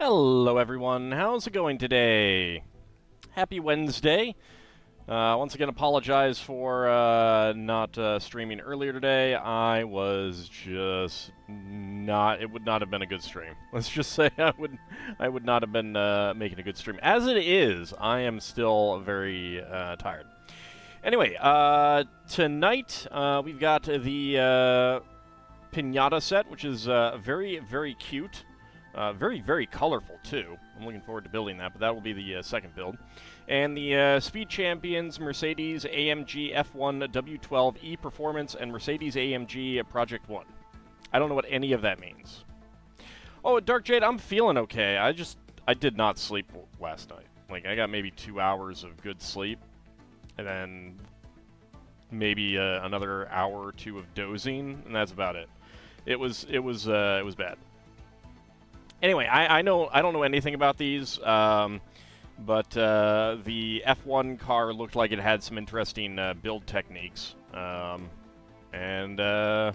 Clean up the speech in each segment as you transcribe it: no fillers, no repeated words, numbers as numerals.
Hello everyone, how's it going today? Happy Wednesday. Once again, apologize for not streaming earlier today. I was just not. It would not have been a good stream. Let's just say I would not have been making a good stream. As it is, I am still very tired. Anyway, tonight we've got the Pinata set, which is very, very cute. Very, very colorful, too. I'm looking forward to building that, but that will be the second build. And the Speed Champions Mercedes-AMG F1 W12 E-Performance and Mercedes-AMG Project 1. I don't know what any of that means. Oh, Dark Jade, I'm feeling okay. I did not sleep last night. Like, I got maybe 2 hours of good sleep, and then maybe another hour or two of dozing, and that's about it. It was bad. Anyway, I don't know anything about these, but the F1 car looked like it had some interesting build techniques, and yeah,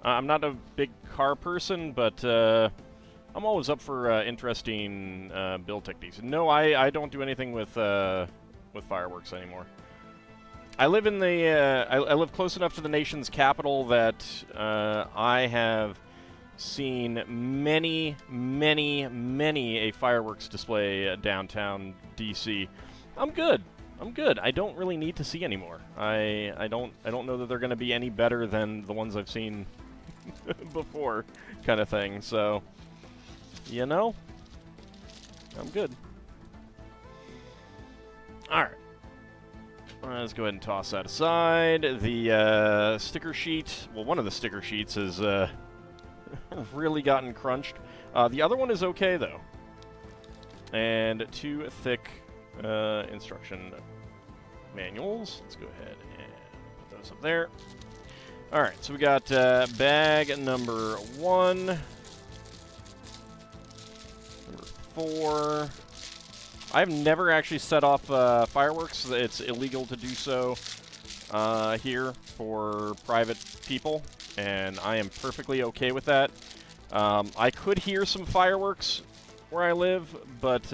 I'm not a big car person, but I'm always up for interesting build techniques. No, I don't do anything with fireworks anymore. I live in the I live close enough to the nation's capital that I have seen many a fireworks display downtown DC. I'm good. I don't really need to see anymore. I don't know that they're going to be any better than the ones I've seen before, kind of thing. So, you know, I'm good. All right. Let's go ahead and toss that aside. The sticker sheet. Well, one of the sticker sheets is really gotten crunched. The other one is okay, though. And 2 thick instruction manuals. Let's go ahead and put those up there. Alright, so we got bag number 1. Number 4. I've never actually set off fireworks. It's illegal to do so here for private people, and I am perfectly okay with that. I could hear some fireworks where I live, but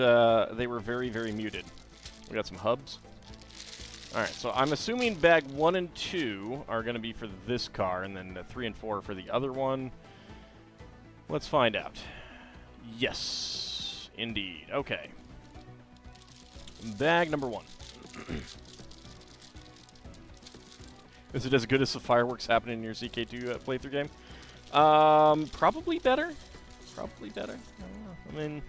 they were very, very muted. We got some hubs. Alright, so I'm assuming bag 1 and 2 are going to be for this car, and then 3 and 4 for the other one. Let's find out. Yes, indeed. Okay. Bag number 1. Is it as good as the fireworks happening in your CK2 playthrough game? Probably better. Probably better. I don't know. I mean,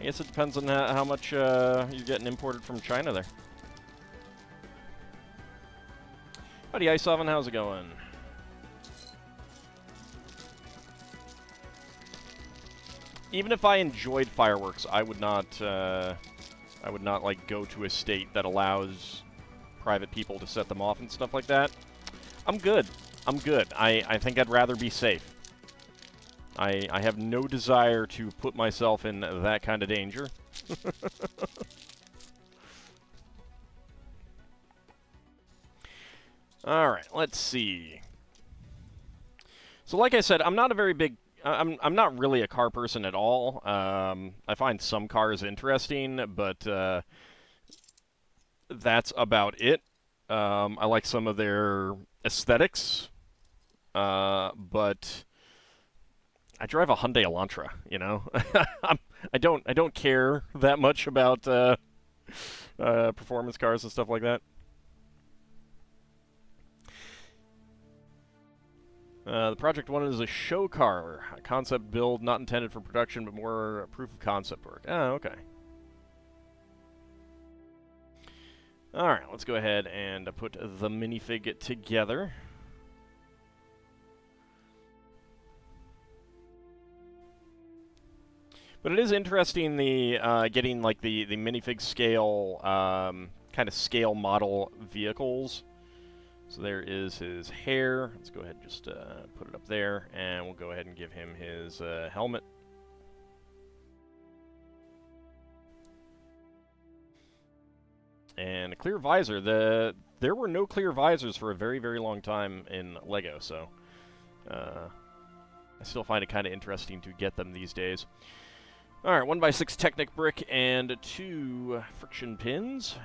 I guess it depends on how much you're getting imported from China there. Howdy, Ice Oven. How's it going? Even if I enjoyed fireworks, I would not like go to a state that allows private people to set them off and stuff like that. I'm good. I think I'd rather be safe. I have no desire to put myself in that kind of danger. Alright, let's see. So like I said, I'm not a very big... I'm not really a car person at all. I find some cars interesting, but that's about it. I like some of their aesthetics, but I drive a Hyundai Elantra. You know, I don't care that much about performance cars and stuff like that. The Project 1 is a show car, a concept build not intended for production, but more proof of concept work. Oh, okay. Alright, let's go ahead and put the minifig together. But it is interesting the getting like the minifig scale kind of scale model vehicles. So there is his hair. Let's go ahead and just put it up there, and we'll go ahead and give him his helmet. And a clear visor. There were no clear visors for a very, very long time in LEGO, so I still find it kind of interesting to get them these days. Alright, 1x6 Technic brick and 2 friction pins.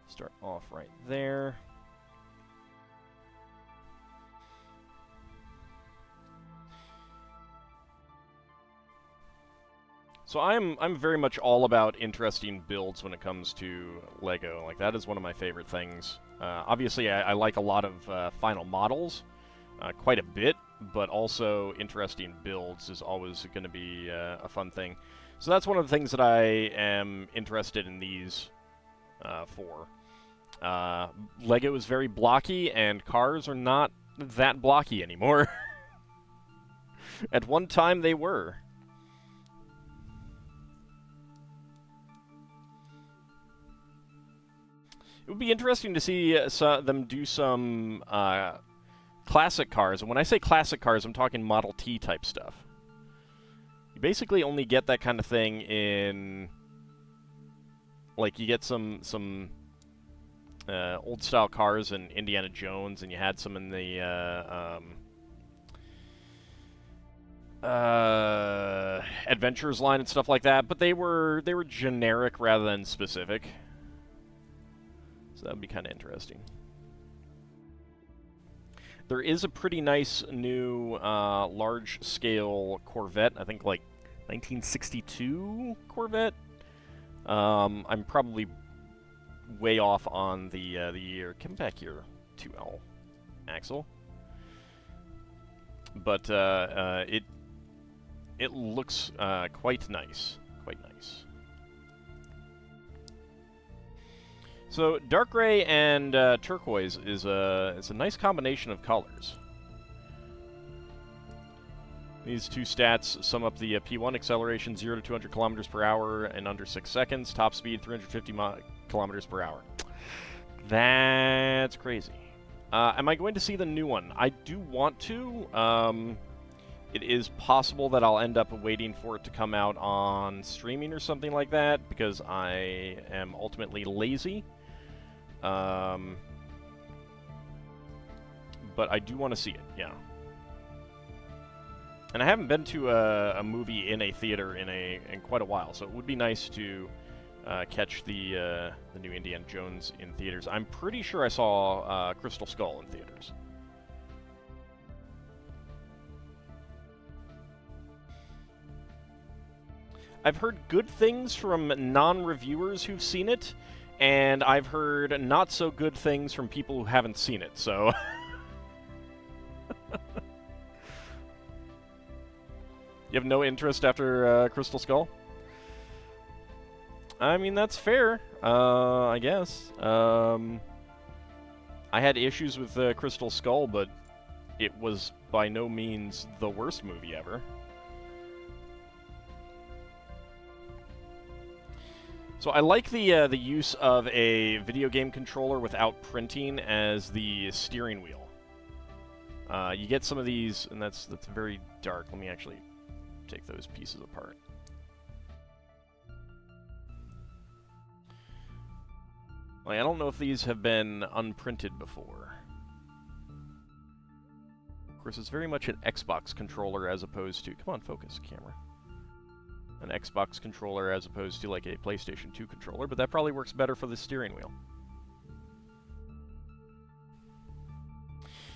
Start off right there. So I'm very much all about interesting builds when it comes to LEGO. Like, that is one of my favorite things. Obviously, I like a lot of final models, quite a bit, but also interesting builds is always going to be a fun thing. So that's one of the things that I am interested in these for. LEGO is very blocky, and cars are not that blocky anymore. At one time, they were. It would be interesting to see them do some classic cars. And when I say classic cars, I'm talking Model T type stuff. You basically only get that kind of thing in... Like, you get some old-style cars in Indiana Jones, and you had some in the Adventures line and stuff like that. But they were generic rather than specific. So that would be kind of interesting. There is a pretty nice new large-scale Corvette. I think like 1962 Corvette. I'm probably way off on the year. Come back here, 2L Axel. But it looks quite nice. Quite nice. So dark gray and turquoise is a nice combination of colors. These two stats sum up the P1 acceleration 0 to 200 kilometers per hour in under 6 seconds. Top speed 350 kilometers per hour. That's crazy. Am I going to see the new one? I do want to. It is possible that I'll end up waiting for it to come out on streaming or something like that because I am ultimately lazy. But I do want to see it, yeah. And I haven't been to a movie in a theater in quite a while, so it would be nice to catch the new Indiana Jones in theaters. I'm pretty sure I saw Crystal Skull in theaters. I've heard good things from non-reviewers who've seen it, and I've heard not so good things from people who haven't seen it, so... You have no interest after Crystal Skull? I mean, that's fair, I guess. I had issues with Crystal Skull, but it was by no means the worst movie ever. So I like the use of a video game controller without printing as the steering wheel. You get some of these, and that's very dark. Let me actually take those pieces apart. Like, I don't know if these have been unprinted before. Of course, it's very much an Xbox controller as opposed to... Come on, focus, camera. An Xbox controller as opposed to, like, a PlayStation 2 controller, but that probably works better for the steering wheel.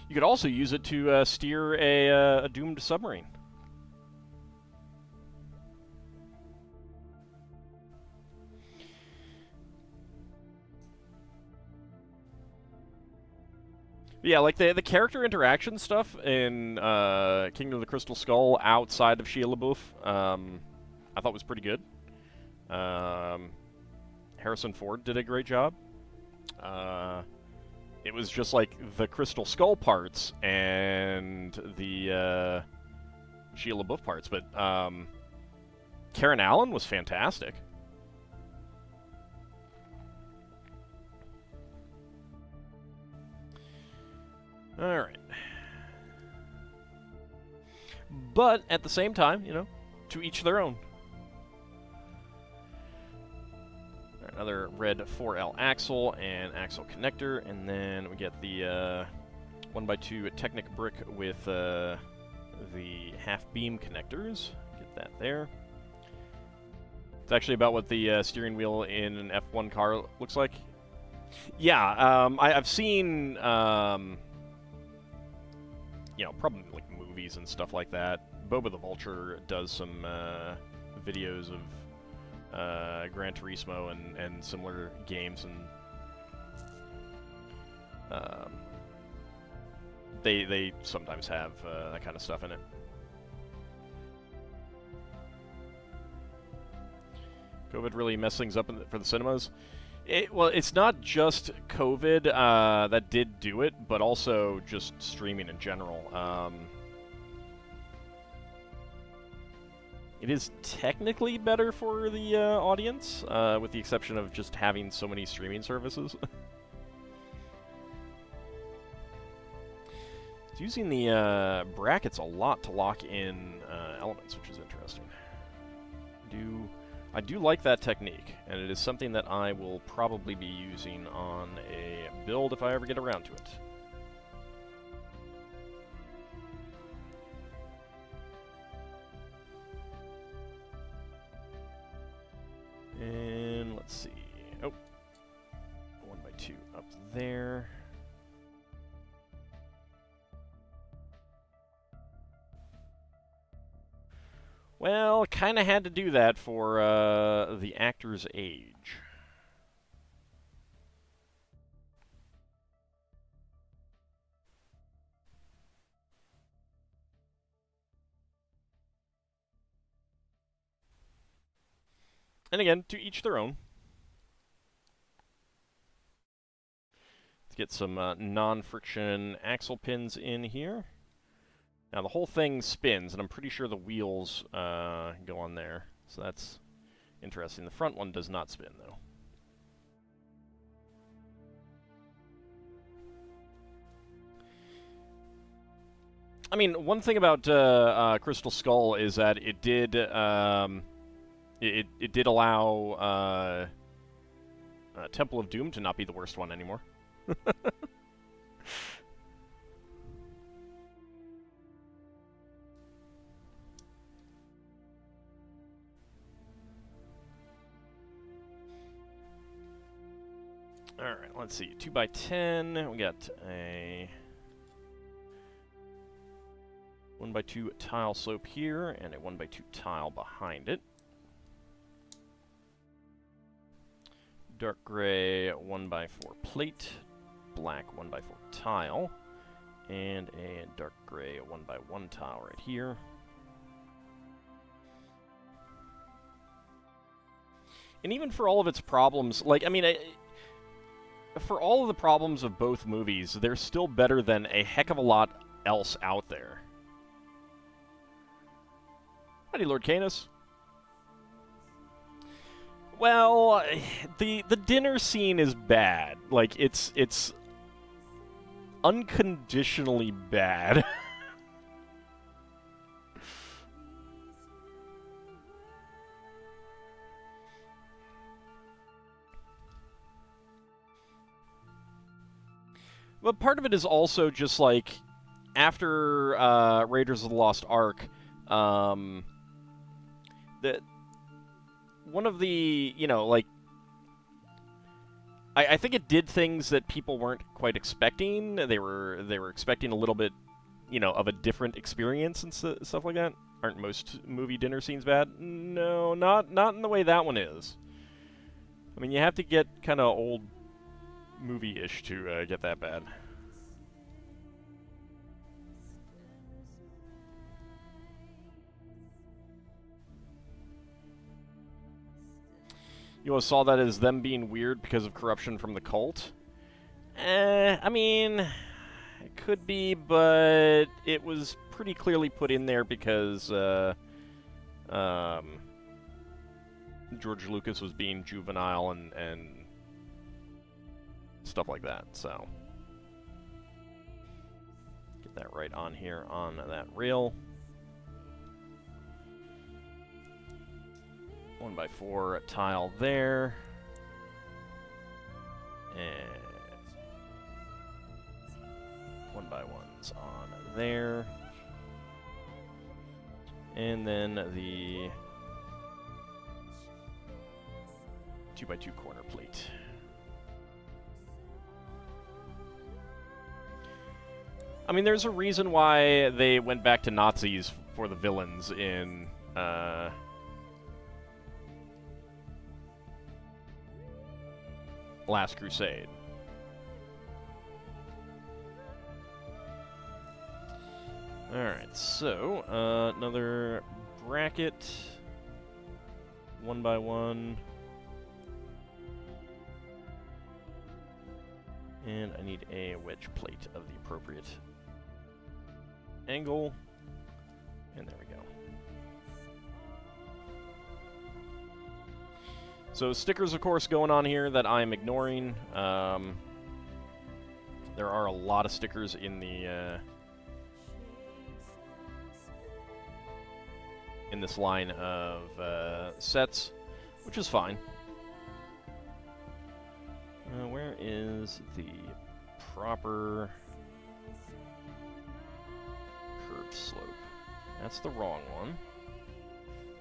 You could also use it to steer a doomed submarine. Yeah, like the character interaction stuff in Kingdom of the Crystal Skull outside of Shia LaBeouf, I thought was pretty good. Harrison Ford did a great job. It was just like the Crystal Skull parts and the Shia LaBeouf parts, but Karen Allen was fantastic. Alright. But, at the same time, you know, to each their own. Right, another red 4L axle and axle connector, and then we get the 1x2 Technic brick with the half-beam connectors. Get that there. It's actually about what the steering wheel in an F1 car looks like. Yeah, I've seen, you know, probably like movies and stuff like that. Boba the Vulture does some videos of Gran Turismo and similar games, and they sometimes have that kind of stuff in it. COVID really messed things up for the cinemas. Well, it's not just COVID that did do it, but also just streaming in general. It is technically better for the audience, with the exception of just having so many streaming services. It's using the brackets a lot to lock in elements, which is interesting. I do like that technique, and it is something that I will probably be using on a build if I ever get around to it. And let's see. Oh, 1x2 up there. Well, kind of had to do that for the actor's age. And again, to each their own. Let's get some non-friction axle pins in here. Now the whole thing spins, and I'm pretty sure the wheels go on there. So that's interesting. The front one does not spin, though. I mean, one thing about Crystal Skull is that it did it did allow Temple of Doom to not be the worst one anymore. Alright, let's see. 2x10. We got a 1x2 tile slope here, and a 1x2 tile behind it. Dark gray 1x4 plate, black 1x4 tile, and a dark gray 1x1 tile right here. And even for all of its problems, like, I mean, for all of the problems of both movies, they're still better than a heck of a lot else out there. Howdy, Lord Canis. Well, the dinner scene is bad. Like, it's unconditionally bad. But part of it is also just, like, after Raiders of the Lost Ark, one of the, you know, like, I think it did things that people weren't quite expecting. They were expecting a little bit, you know, of a different experience and stuff like that. Aren't most movie dinner scenes bad? No, not in the way that one is. I mean, you have to get kind of old movie-ish to get that bad. You always saw that as them being weird because of corruption from the cult? I mean, it could be, but it was pretty clearly put in there because George Lucas was being juvenile and stuff like that, so. Get that right on here on that rail. 1x4 tile there. And 1x1s on there. And then the 2x2 corner plate. I mean, there's a reason why they went back to Nazis for the villains in Last Crusade. Alright, so, another bracket, 1x1, and I need a wedge plate of the appropriate angle, and there we go. So stickers, of course, going on here that I'm ignoring. There are a lot of stickers in the in this line of sets, which is fine. Where is the proper curb slope? That's the wrong one.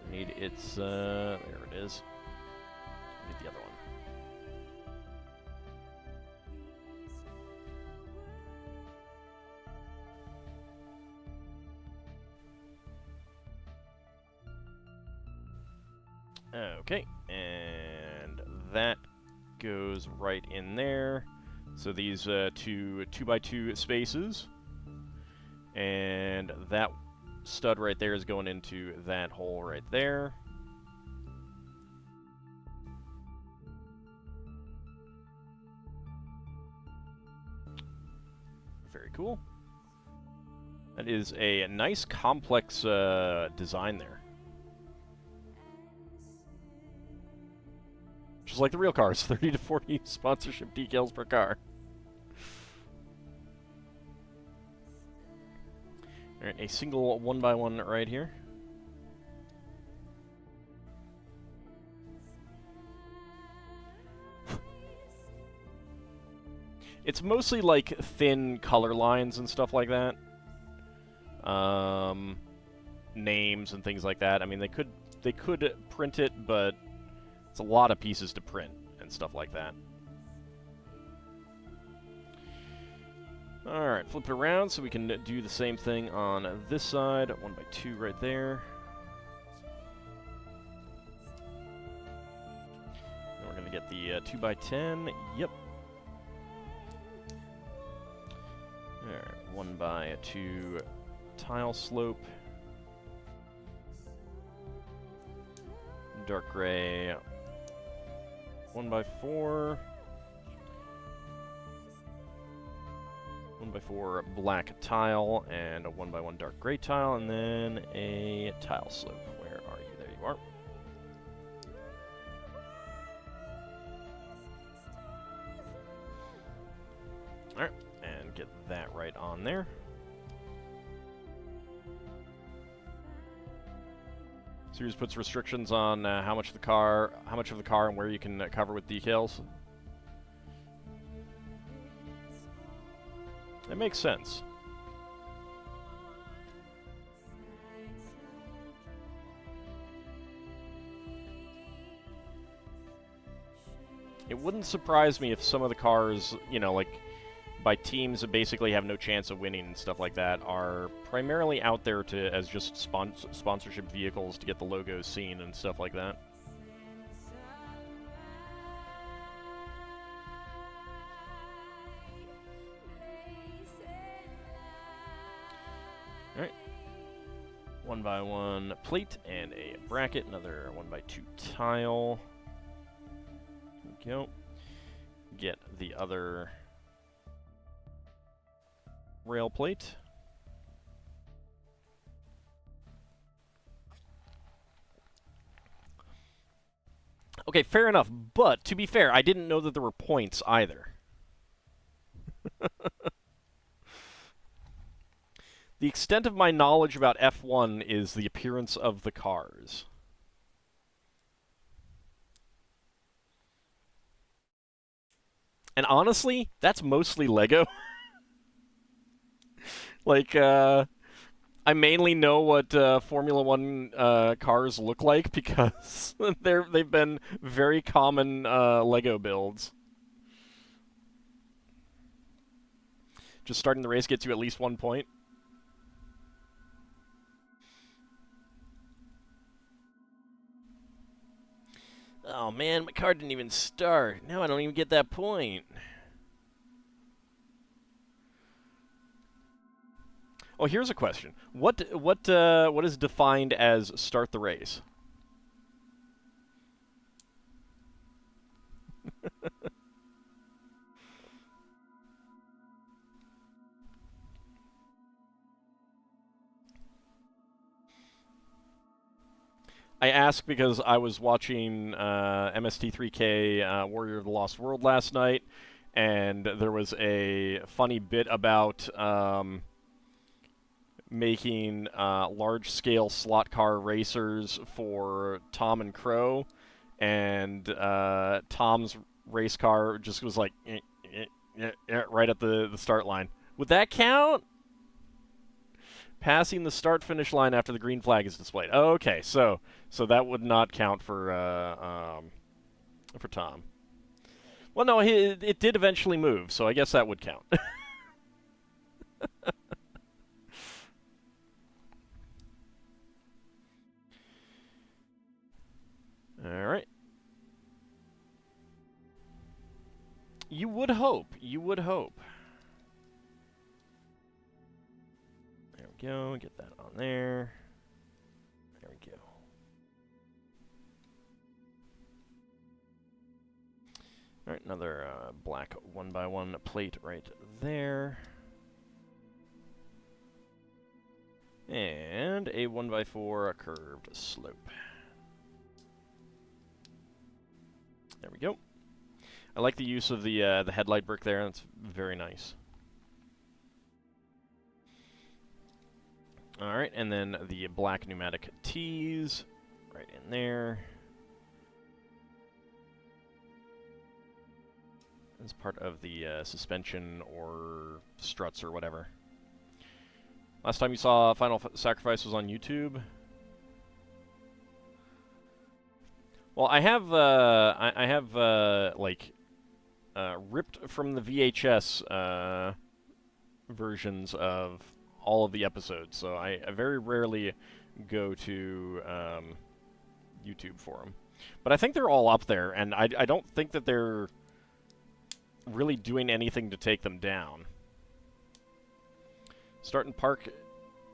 I need its, there it is. I need the other one. Okay, and that goes right in there. So these two 2x2 spaces, and that stud right there is going into that hole right there. Very cool. That is a nice complex design there. Just like the real cars, 30 to 40 sponsorship decals per car. Alright, a single 1x1 right here. It's mostly like thin color lines and stuff like that. Names and things like that. I mean, they could print it, but it's a lot of pieces to print and stuff like that. Alright, flip it around so we can do the same thing on this side. 1x2 right there. And we're going to get the 2x10. Yep. Alright, 1x2 tile slope. Dark gray. 1x4. 1x4 black tile, and a 1x1 dark gray tile, and then a tile slope. Where are you? There you are. Alright, and get that right on there. Series puts restrictions on how much of the car and where you can cover with decals. That makes sense. It wouldn't surprise me if some of the cars, you know, like by teams that basically have no chance of winning and stuff like that, are primarily out there to as just sponsorship vehicles to get the logos seen and stuff like that. Alright. 1x1 plate and a bracket, another 1x2 tile. There we go. Get the other rail plate. Okay, fair enough, but to be fair, I didn't know that there were points either. The extent of my knowledge about F1 is the appearance of the cars. And honestly, that's mostly Lego. Like, I mainly know what Formula One cars look like because they've been very common Lego builds. Just starting the race gets you at least 1 point. Oh man, my car didn't even start. Now I don't even get that point. Oh, here's a question. What is defined as start the race? I ask because I was watching MST3K Warrior of the Lost World last night, and there was a funny bit about making large-scale slot car racers for Tom and Crow, and Tom's race car just was like right at the start line. Would that count? Passing the start-finish line after the green flag is displayed. Oh, okay, so that would not count for Tom. Well, no, it did eventually move, so I guess that would count. All right. You would hope. You would hope. There we go. Get that on there. There we go. All right, another black 1x1 plate right there. And a 1x4 curved slope. There we go. I like the use of the headlight brick there. That's very nice. All right, and then the black pneumatic tees right in there. As part of the suspension or struts or whatever. Last time you saw Final Sacrifice was on YouTube. Well, I have like ripped from the VHS versions of all of the episodes, so I very rarely go to YouTube for them. But I think they're all up there, and I don't think that they're really doing anything to take them down. Start and Park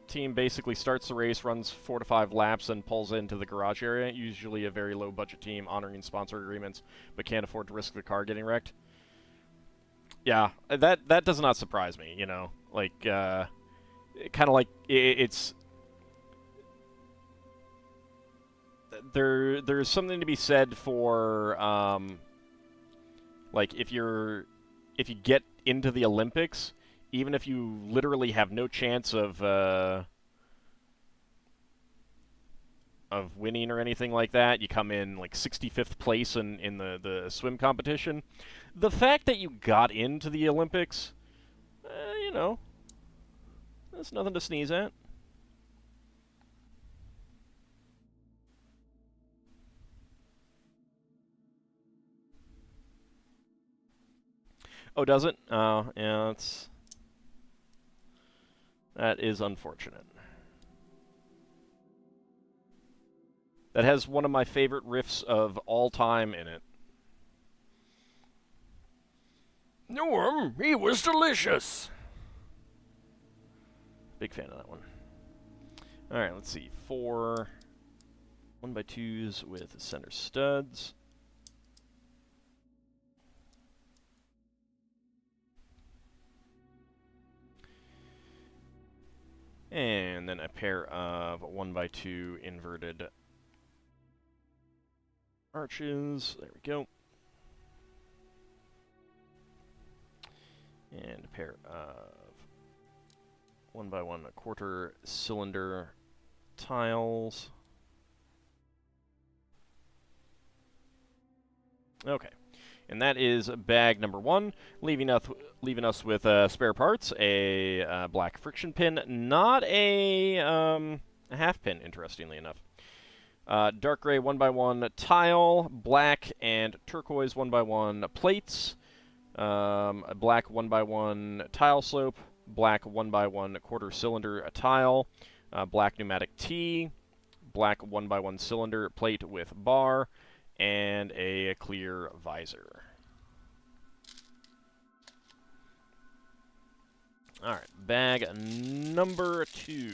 team basically starts the race, runs 4 to 5 laps, and pulls into the garage area. Usually a very low-budget team honoring sponsor agreements, but can't afford to risk the car getting wrecked. Yeah, that does not surprise me, you know. Like, kind of like, it's... There's something to be said for, like, if you get into the Olympics, even if you literally have no chance of winning or anything like that, you come in like 65th place in the swim competition. The fact that you got into the Olympics, you know, that's nothing to sneeze at. Oh, does it? Oh, yeah, that is unfortunate. That has one of my favorite riffs of all time in it. Norm, he was delicious. Big fan of that one. All right, let's see. 4 1x2s with center studs. And then a pair of 1x2 inverted arches. There we go. And a pair of 1x1 1/4 cylinder tiles. Okay. And that is bag number 1, leaving us with spare parts, a black friction pin, not a half pin, interestingly enough. Dark gray 1x1 tile, black and turquoise 1x1 plates, a black 1x1 tile slope, black 1x1 quarter cylinder tile, black pneumatic T, black 1x1 cylinder plate with bar, and a clear visor. Alright, bag number 2.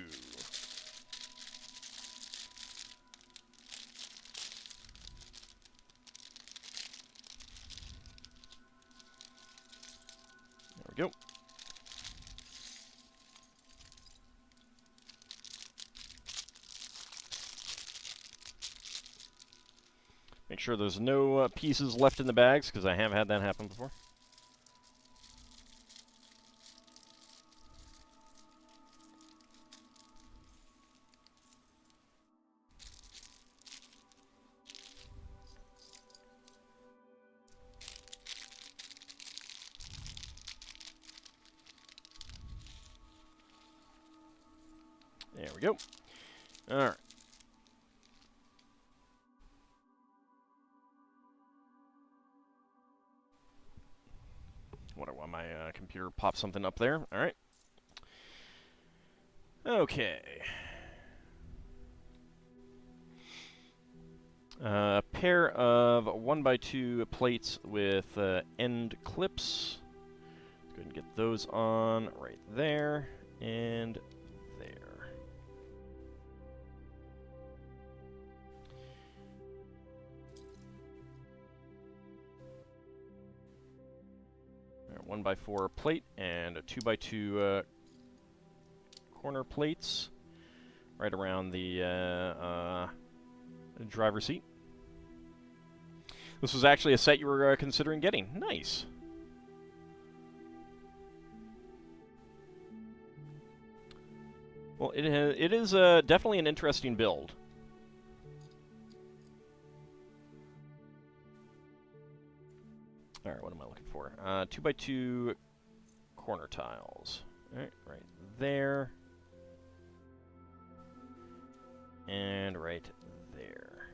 There we go. Make sure there's no pieces left in the bags, because I have had that happen before. There we go. All right. Wonder why my computer popped something up there. All right. Okay. A pair of 1x2 plates with end clips. Let's go ahead and get those on right there and there. All right, 1x4 plate and a 2x2 corner plates right around the driver's seat. This was actually a set you were considering getting. Nice. Well, it is definitely an interesting build. All right, what am I looking for? 2x2 corner tiles. All right, right there. And right there.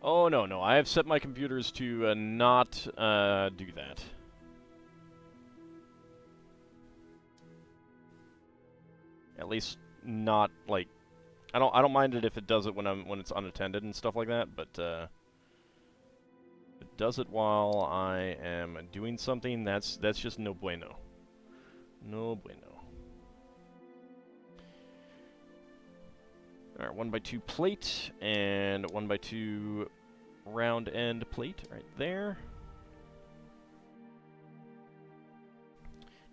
Oh, no. I have set my computers to not do that. At least not, like... I don't mind it if it does it when it's unattended and stuff like that, but if it does it while I am doing something, that's just no bueno. No bueno. Alright, 1x2 plate and 1x2 round end plate right there.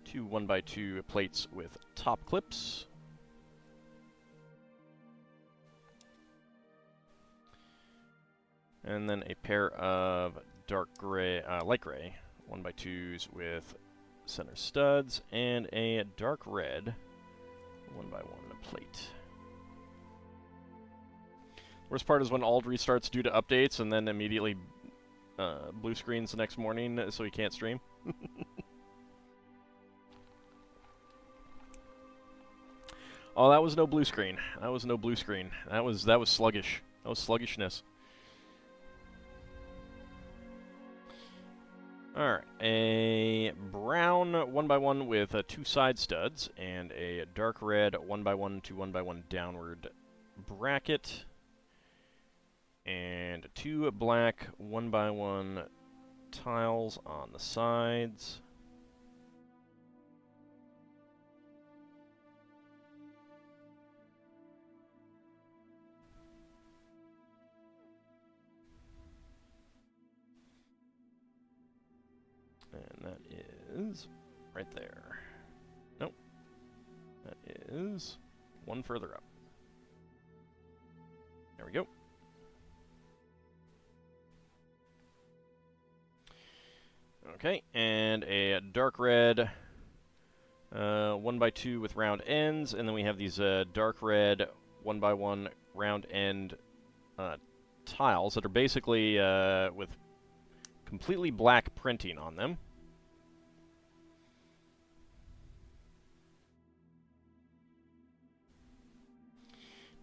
2 1x2 plates with top clips. And then a pair of dark gray, light gray 1x2s with center studs and a dark red 1x1 plate. Worst part is when Ald restarts due to updates and then immediately blue screens the next morning so he can't stream. Oh, that was no blue screen. That was no blue screen. That was sluggish. That was sluggishness. Alright, a brown 1x1 with 2 side studs and a dark red 1x1 to 1x1 downward bracket. And 2 black 1x1 tiles on the sides. And that is right there. Nope. That is one further up. There we go. Okay, and a dark red 1x2 with round ends, and then we have these dark red 1x1 round end tiles that are basically with completely black printing on them.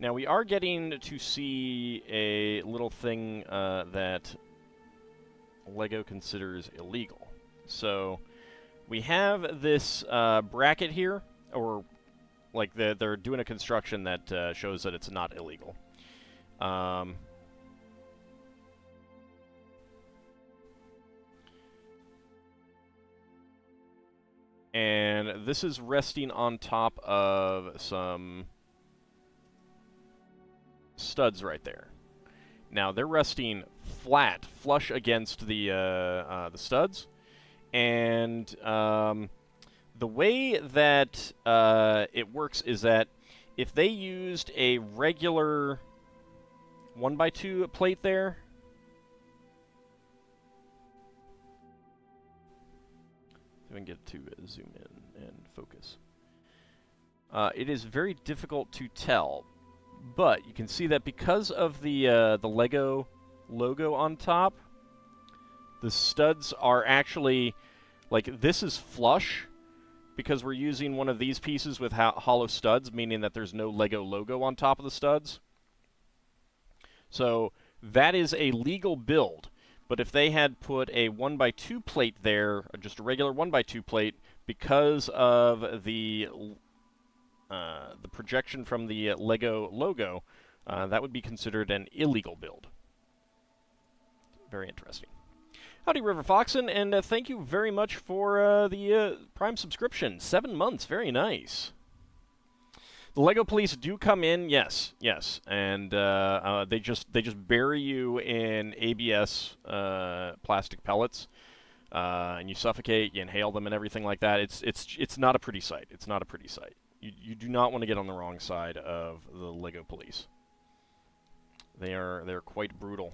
Now we are getting to see a little thing that LEGO considers illegal. So we have this bracket here, or like they're doing a construction that shows that it's not illegal. And this is resting on top of some studs right there. Now they're resting flat, flush against the studs, and the way that it works is that if they used a regular 1x2 plate there, see if I can get to zoom in and focus. It is very difficult to tell. But you can see that because of the LEGO logo on top, the studs are actually, like, this is flush because we're using one of these pieces with hollow studs, meaning that there's no LEGO logo on top of the studs. So that is a legal build. But if they had put a 1x2 plate there, or just a regular 1x2 plate, because of the projection from the LEGO logo, that would be considered an illegal build. Very interesting. Howdy, River Foxen, and thank you very much for the Prime subscription. 7 months, very nice. The LEGO police do come in, yes, and they just bury you in ABS plastic pellets, and you suffocate, you inhale them, and everything like that. It's not a pretty sight. It's not a pretty sight. You do not want to get on the wrong side of the LEGO police. They're quite brutal.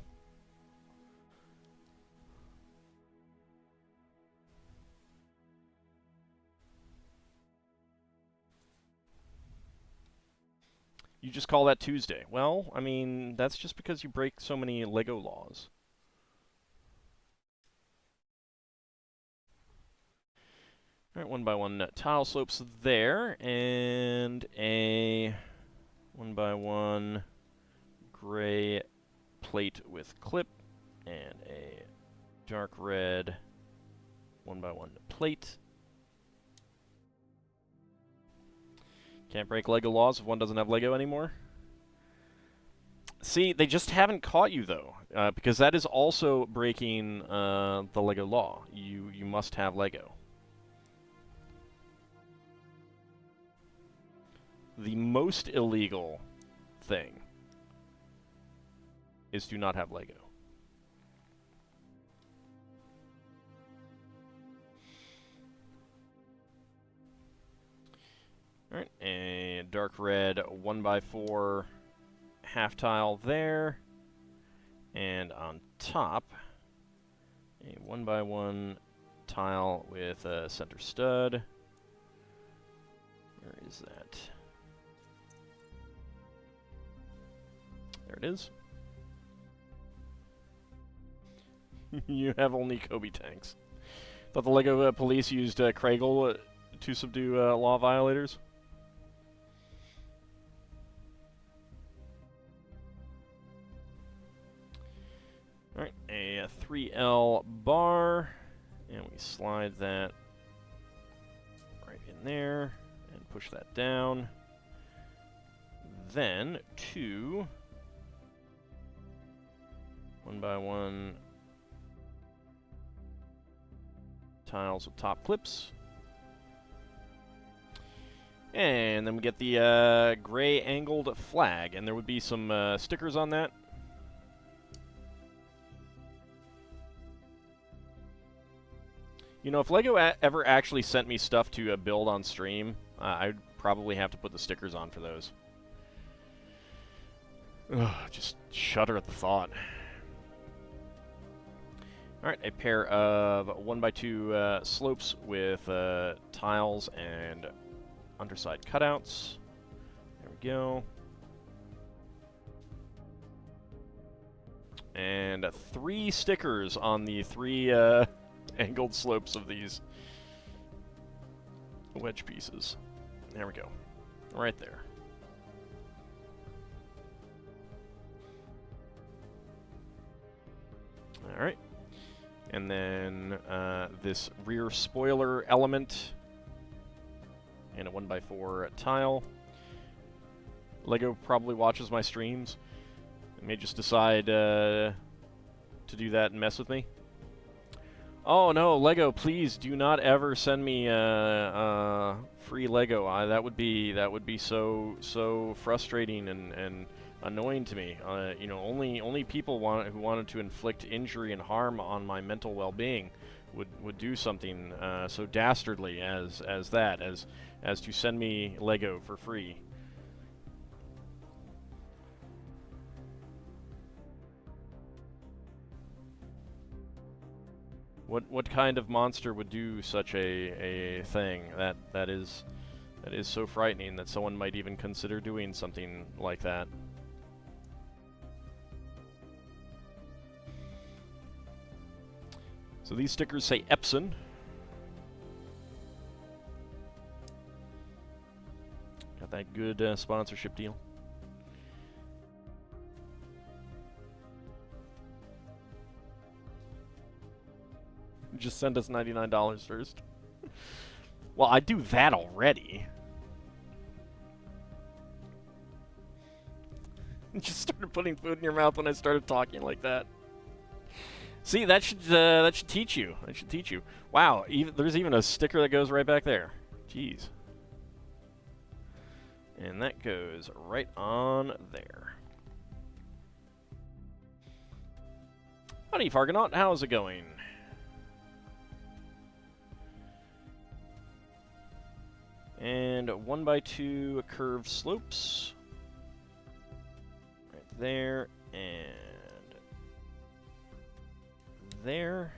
You just call that Tuesday. Well, I mean, that's just because you break so many LEGO laws. Alright, 1x1 tile slopes there, and a 1x1 gray plate with clip, and a dark red 1x1 plate. Can't break LEGO laws if one doesn't have LEGO anymore. See, they just haven't caught you, though, because that is also breaking the LEGO law. You must have LEGO. The most illegal thing is to not have LEGO. Alright, a dark red 1x4 half tile there. And on top, a 1x1 tile with a center stud. Where is that? There it is. You have only Kobe tanks. Thought the LEGO police used Kragel to subdue law violators. Alright, a 3L bar, and we slide that right in there, and push that down. Then, two 1x1 tiles with top clips. And then we get the gray angled flag, and there would be some stickers on that. You know, if LEGO ever actually sent me stuff to build on stream, I'd probably have to put the stickers on for those. Ugh, just shudder at the thought. Alright, a pair of 1x2 slopes with tiles and underside cutouts. There we go. And 3 stickers on the 3 angled slopes of these wedge pieces. There we go. Right there. Alright. And then this rear spoiler element and a 1x4 tile. Lego probably watches my streams. It may just decide to do that and mess with me. Oh no, Lego! Please do not ever send me free Lego. That would be so frustrating and annoying to me. You know, only people who wanted to inflict injury and harm on my mental well-being would do something so dastardly as to send me Lego for free. What kind of monster would do such a thing? That is so frightening that someone might even consider doing something like that. So these stickers say Epson. Got that good sponsorship deal. Just send us $99 first. Well, I do that already. Just started putting food in your mouth when I started talking like that. See, that should teach you. That should teach you. Wow, there's even a sticker that goes right back there. Jeez. And that goes right on there. Howdy, Fargonaut. How's it going? And 1x2 curved slopes. Right there, and there.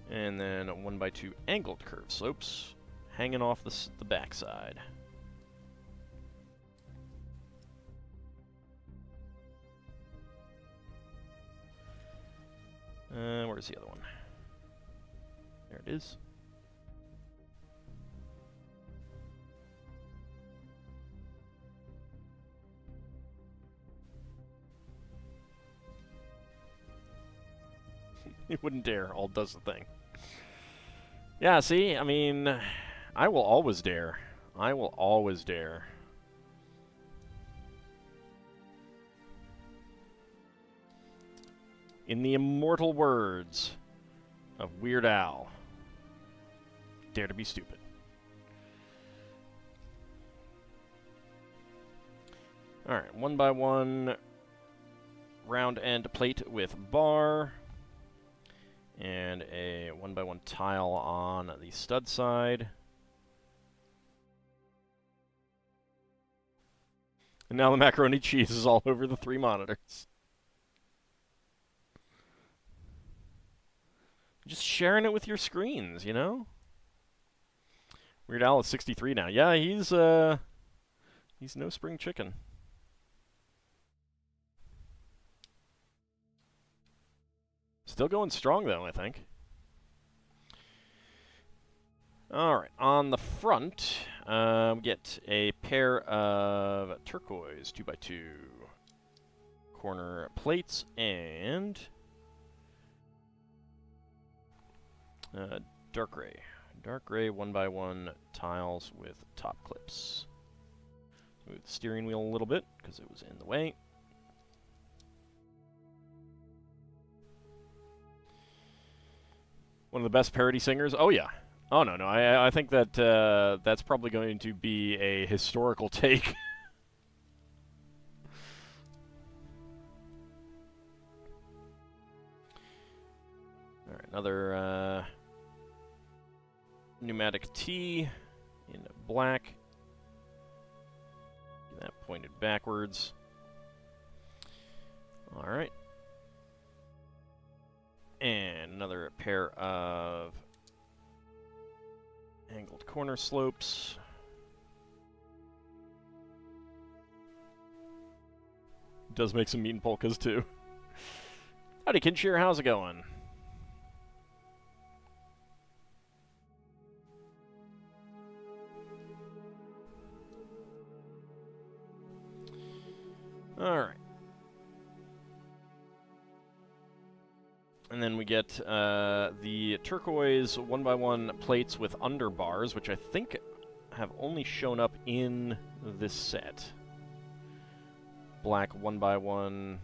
And then 1x2 angled curved slopes hanging off the backside. Where's the other one? There it is. He wouldn't dare. All does the thing. Yeah, see? I mean, I will always dare. I will always dare. In the immortal words of Weird Al, dare to be stupid. Alright, 1x1 round end plate with bar. And a 1x1 tile on the stud side. And now the macaroni cheese is all over the 3 monitors. Just sharing it with your screens, you know? Weird Al is 63 now. Yeah, he's no spring chicken. Still going strong, though, I think. Alright, on the front, we get a pair of turquoise 2x2 corner plates and dark gray. Dark gray 1x1 tiles with top clips. Move the steering wheel a little bit because it was in the way. One of the best parody singers? Oh, yeah. Oh, no. I think that that's probably going to be a historical take. All right, another pneumatic T in black. Get that pointed backwards. All right. And another pair of angled corner slopes. does make some mean polkas, too. Howdy, Kinshir, how's it going? Alright. And then we get the turquoise 1x1 plates with underbars, which I think have only shown up in this set. Black 1x1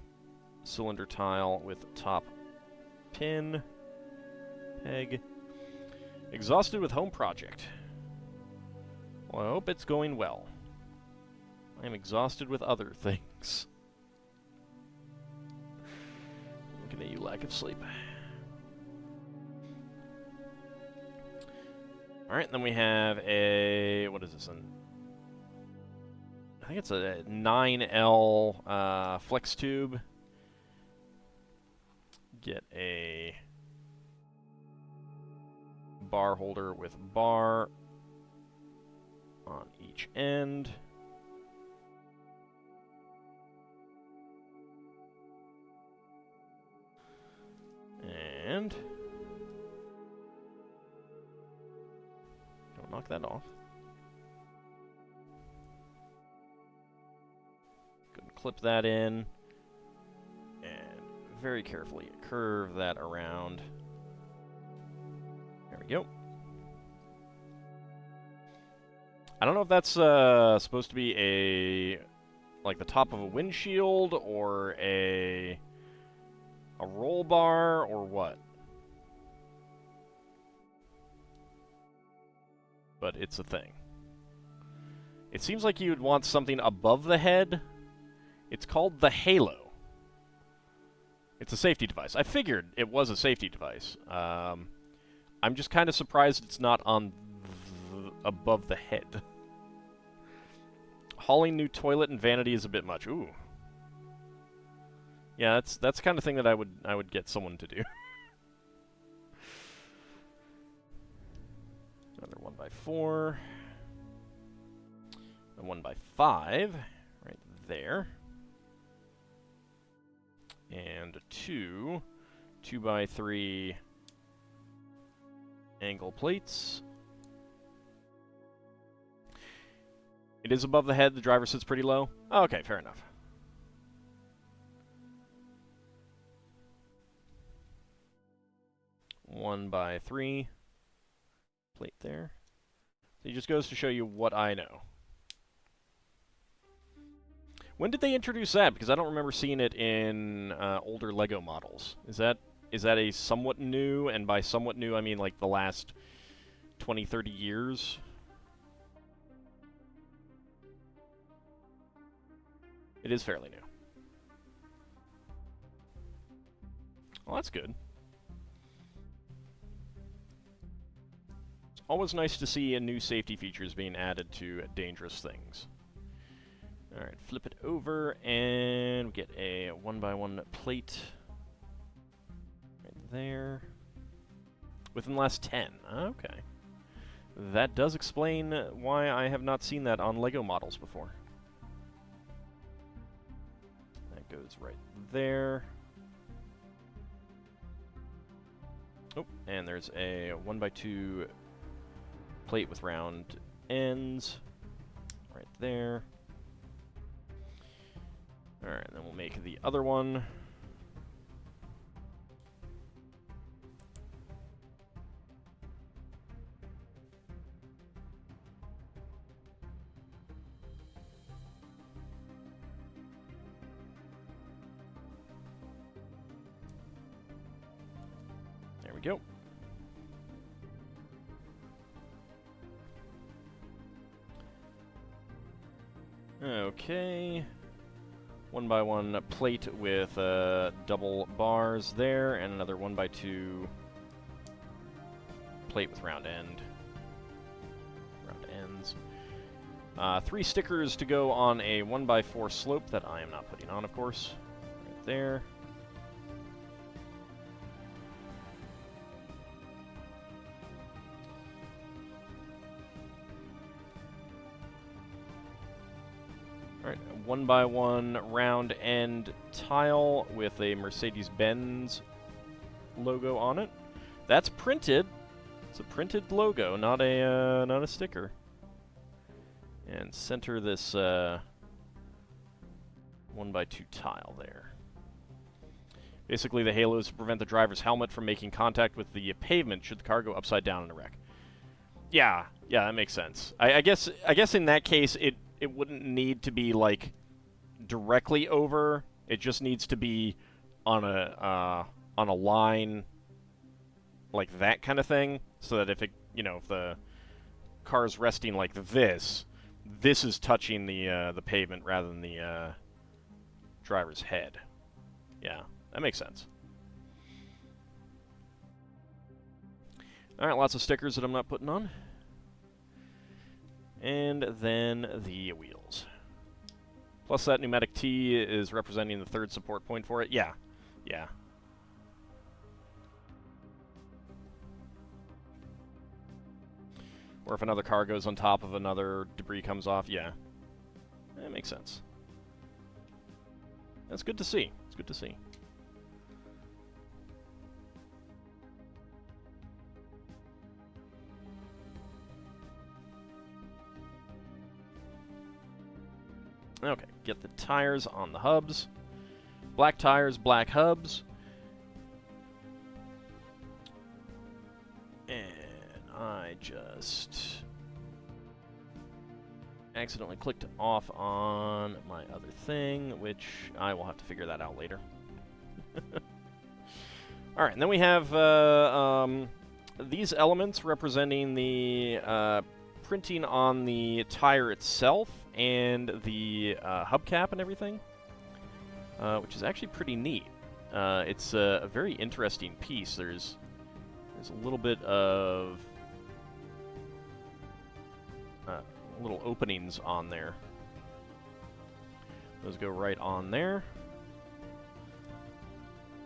cylinder tile with top pin, peg. Exhausted with home project. Well, I hope it's going well. I am exhausted with other things. Looking at you, lack of sleep. Alright, then we have a... what is this? I think it's a 9L flex tube. Get a bar holder with bar on each end. And don't knock that off. Go and clip that in, and very carefully curve that around. There we go. I don't know if that's supposed to be like the top of a windshield or a roll bar or what. But it's a thing. It seems like you'd want something above the head. It's called the Halo. It's a safety device. I figured it was a safety device. I'm just kind of surprised it's not on above the head. Hauling new toilet and vanity is a bit much. Ooh. Yeah, that's the kind of thing that I would get someone to do. Another 1x4. A 1x5 right there. And two 2x3 angle plates. It is above the head. The driver sits pretty low. Oh, okay, fair enough. One by 3 plate there. So it just goes to show you what I know. When did they introduce that? Because I don't remember seeing it in older Lego models. Is that a somewhat new, and by somewhat new I mean like the last 20, 30 years? It is fairly new. Well, that's good. It's always nice to see new safety features being added to dangerous things. Alright, flip it over, and we get a 1x1 plate right there. Within the last 10. Okay. That does explain why I have not seen that on Lego models before. That goes right there. Oh, and there's a 1x2 plate with round ends right there. Alright, then we'll make the other one. There we go. Okay. 1x1 plate with double bars there, and another 1x2 plate with round ends. 3 stickers to go on a 1x4 slope that I am not putting on, of course. Right there. Alright, 1x1 round end tile with a Mercedes-Benz logo on it. That's printed. It's a printed logo, not a sticker. And center this 1x2 tile there. Basically, the halo is to prevent the driver's helmet from making contact with the pavement should the car go upside down in a wreck. Yeah, that makes sense. I guess in that case, it wouldn't need to be like directly over. It just needs to be on a line like that kind of thing, so that if it, if the car's resting like this is touching the pavement rather than the driver's head. Yeah, that makes sense. Alright, lots of stickers that I'm not putting on. And then the wheels. Plus that pneumatic T is representing the third support point for it. Yeah. Or if another car goes on top of another, debris comes off. Yeah. That makes sense. That's good to see. It's good to see. Okay, get the tires on the hubs. Black tires, black hubs. And I just accidentally clicked off on my other thing, which I will have to figure that out later. Alright, and then we have these elements representing the printing on the tire itself and the hubcap and everything, which is actually pretty neat. It's a very interesting piece. There's a little bit of little openings on there. Those go right on there.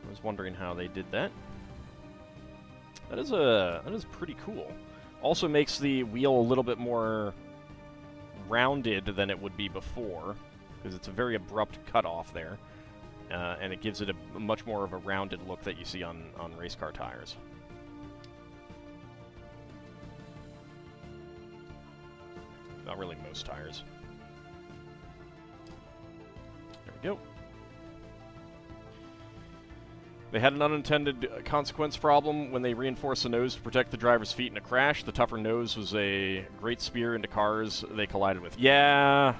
I was wondering how they did that. That is pretty cool. Also makes the wheel a little bit more rounded than it would be before, because it's a very abrupt cutoff there, and it gives it a much more of a rounded look that you see on race car tires. Not really most tires. There we go. They had an unintended consequence problem when they reinforced the nose to protect the driver's feet in a crash. The tougher nose was a great spear into cars they collided with. Yeah.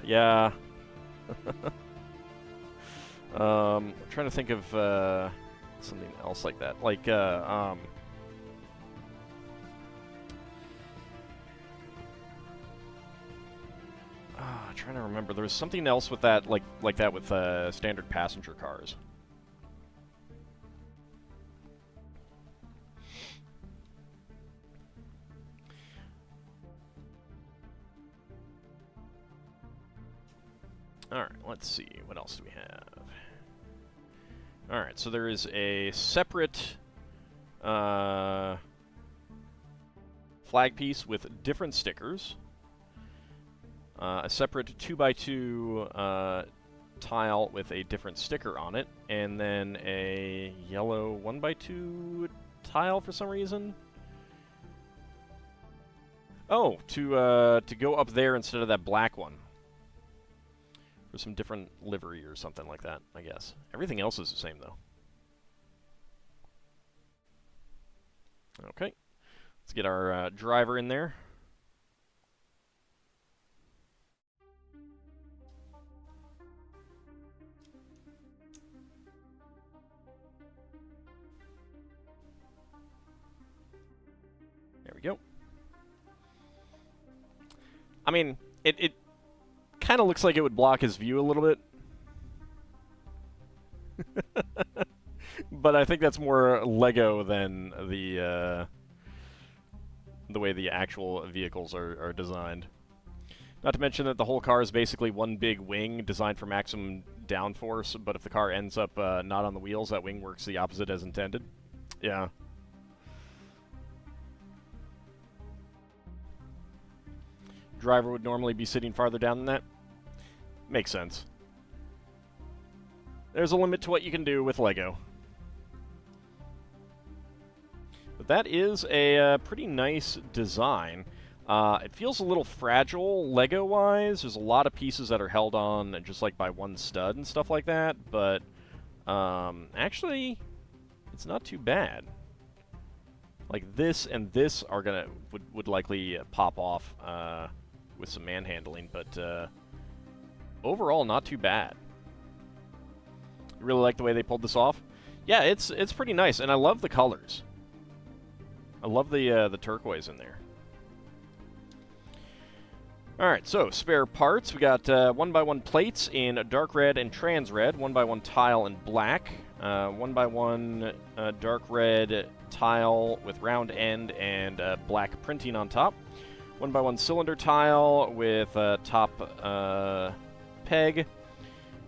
I'm trying to think of something else like that. Like, trying to remember. There was something else with that, like that with standard passenger cars. Alright, let's see. What else do we have? Alright, so there is a separate flag piece with different stickers. A separate 2x2 tile with a different sticker on it. And then a yellow 1x2 tile for some reason. Oh, to go up there instead of that black one. For some different livery or something like that, I guess. Everything else is the same, though. Okay. Let's get our driver in there. There we go. I mean, it kind of looks like it would block his view a little bit. But I think that's more Lego than the way the actual vehicles are designed. Not to mention that the whole car is basically one big wing designed for maximum downforce, but if the car ends up not on the wheels, that wing works the opposite as intended. Yeah. Driver would normally be sitting farther down than that. Makes sense. There's a limit to what you can do with Lego. But that is a pretty nice design. It feels a little fragile Lego-wise. There's a lot of pieces that are held on just like by one stud and stuff like that, but actually, it's not too bad. Like this and this are would likely pop off with some manhandling, but overall, not too bad. You really like the way they pulled this off? Yeah, it's pretty nice, and I love the colors. I love the turquoise in there. Alright, so spare parts. We got 1x1 plates in dark red and trans red, 1x1 tile in black, 1x1 dark red tile with round end and black printing on top, 1x1 cylinder tile with top peg,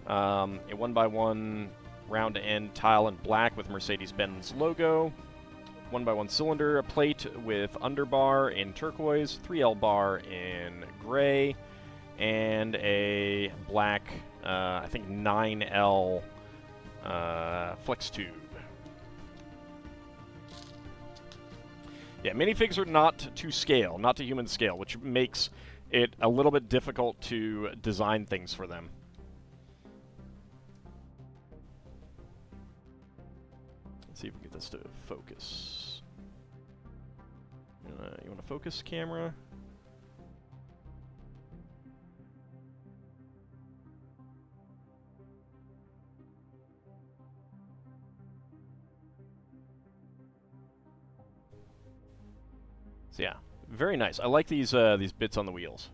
a 1x1 round end tile in black with Mercedes-Benz logo, 1x1 cylinder plate with underbar in turquoise, 3L bar in gray, and a black, I think 9L flex tube. Yeah, minifigs are not to scale, not to human scale, which makes it a little bit difficult to design things for them. Let's see if we can get this to focus. You want to focus camera? So yeah, very nice. I like these bits on the wheels.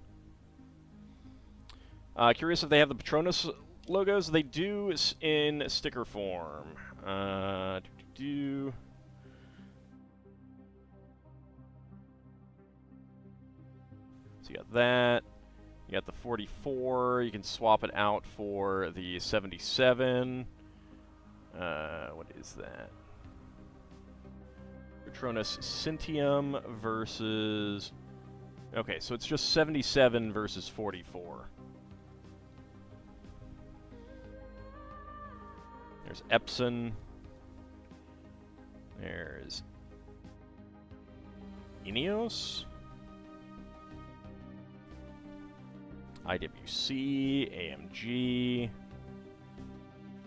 Curious if they have the Patronus logos. They do in sticker form. So you got that. You got the 44. You can swap it out for the 77. What is that? Patronus Cintium versus... Okay, so it's just 77 versus 44. There's Epson. There's Ineos. IWC, AMG.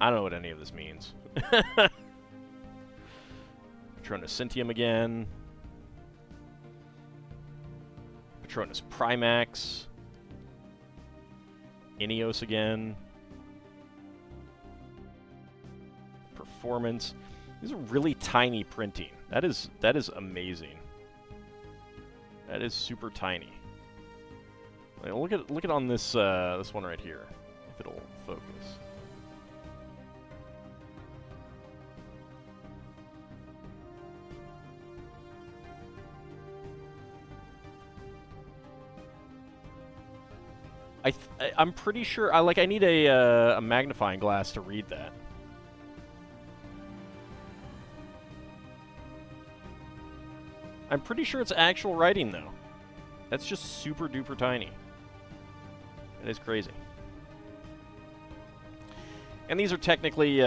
I don't know what any of this means. Patronus Cintium again. Patronus Primax. Ineos again. Performance. These are really tiny printing. That is amazing. That is super tiny. Like, look at on this this one right here, if it'll focus. I'm pretty sure I need a magnifying glass to read that. I'm pretty sure it's actual writing though. That's just super duper tiny. It is crazy. And these are technically,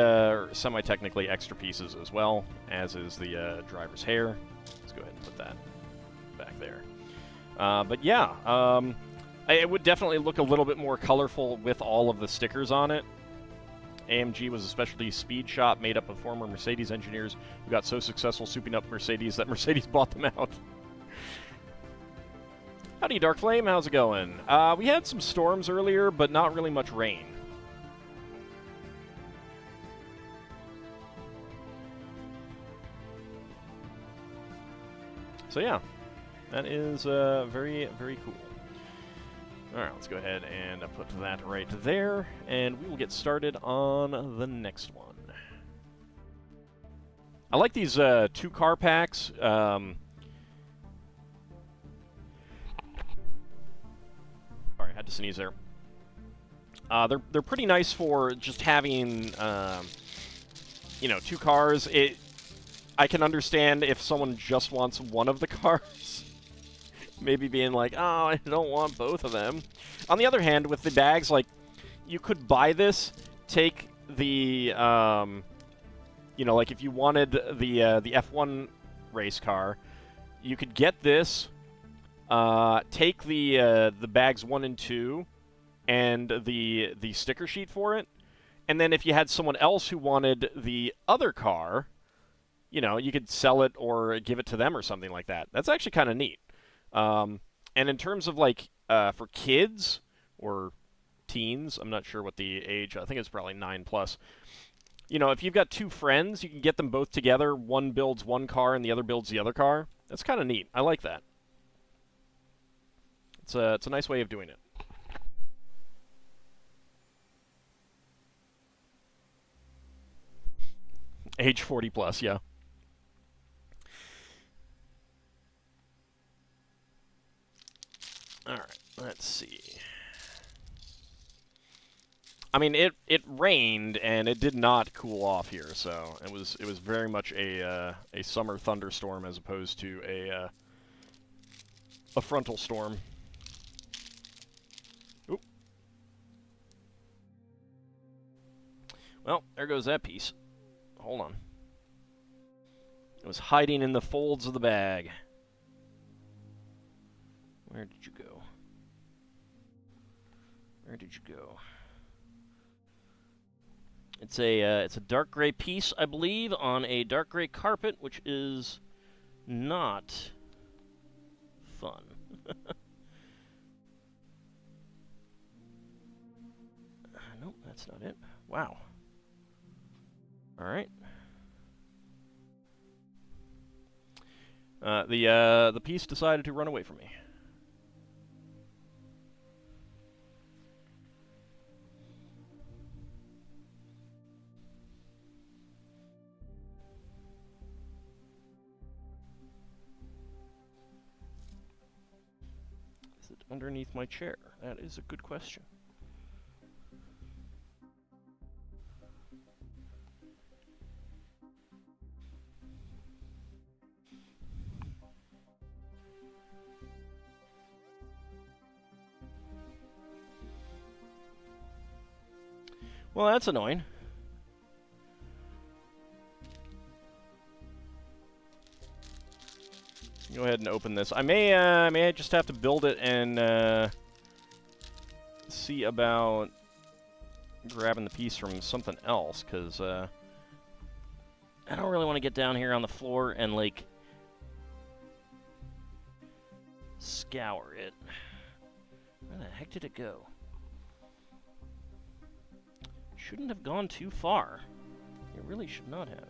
semi-technically extra pieces as well, as is the driver's hair. Let's go ahead and put that back there. But yeah, it would definitely look a little bit more colorful with all of the stickers on it. AMG was a specialty speed shop made up of former Mercedes engineers who got so successful souping up Mercedes that Mercedes bought them out. Howdy, Dark Flame. How's it going? We had some storms earlier, but not really much rain. So yeah, that is very, very cool. Alright, let's go ahead and put that right there, and we will get started on the next one. I like these 2 car packs. Sorry, had to sneeze there. They're pretty nice for just having, you know, 2 cars. I can understand if someone just wants one of the cars. Maybe being like, oh, I don't want both of them. On the other hand, with the bags, like, you could buy this, take the, you know, like if you wanted the F1 race car, you could get this, take the bags 1 and 2, and the sticker sheet for it, and then if you had someone else who wanted the other car, you know, you could sell it or give it to them or something like that. That's actually kind of neat. And in terms of like for kids or teens, I'm not sure what the age. I think it's probably 9+. You know, if you've got 2 friends, you can get them both together. One builds one car and the other builds the other car. That's kind of neat. I like that. It's a nice way of doing it. Age 40+, yeah. All right, let's see. I mean, it rained and it did not cool off here, so it was very much a summer thunderstorm as opposed to a frontal storm. Oop. Well, there goes that piece. Hold on. It was hiding in the folds of the bag. Where did you go? Where did you go? It's a dark gray piece, I believe, on a dark gray carpet, which is not fun. Nope, that's not it. Wow. All right. The piece decided to run away from me. Is it underneath my chair? That is a good question. Well, that's annoying. Go ahead and open this. I may just have to build it and see about grabbing the piece from something else, because I don't really want to get down here on the floor and, like, scour it. Where the heck did it go? Shouldn't have gone too far. It really should not have.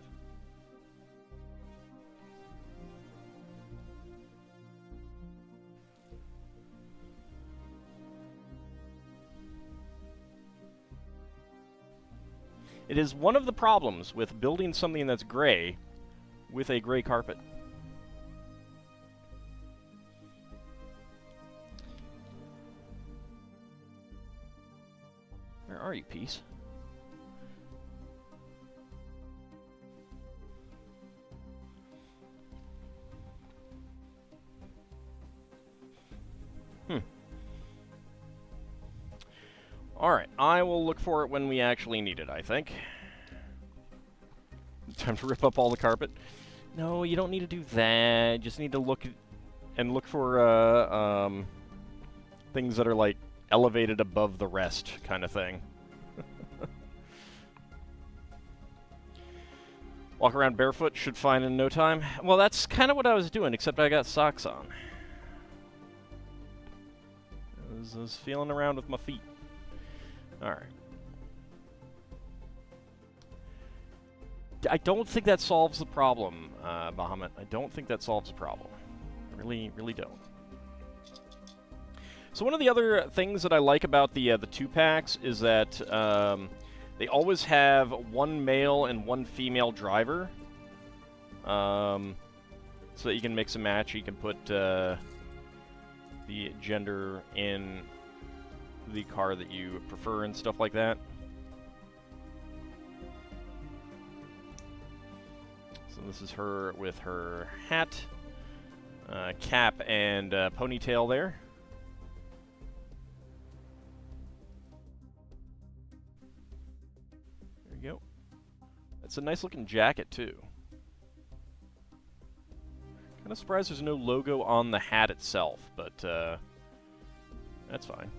It is one of the problems with building something that's gray with a gray carpet. Where are you, piece? Alright, I will look for it when we actually need it, I think. Time to rip up all the carpet. No, you don't need to do that. You just need to look for things that are, like, elevated above the rest kind of thing. Walk around barefoot, should find in no time. Well, that's kind of what I was doing, except I got socks on. I was feeling around with my feet. Alright. I don't think that solves the problem, Bahamut. I don't think that solves the problem. I really, really don't. So one of the other things that I like about the 2-packs is that they always have one male and one female driver. So that you can mix and match. You can put the gender in the car that you prefer and stuff like that. So this is her with her hat, cap, and ponytail there. It's a nice looking jacket, too. Kind of surprised there's no logo on the hat itself, but that's fine.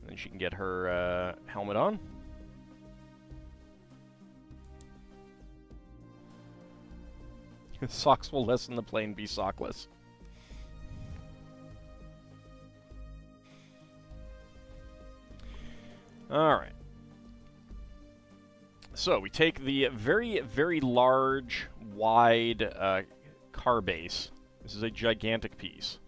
And then she can get her helmet on. Socks will lessen the plane be sockless. Alright. So, we take the very, very large, wide car base. This is a gigantic piece.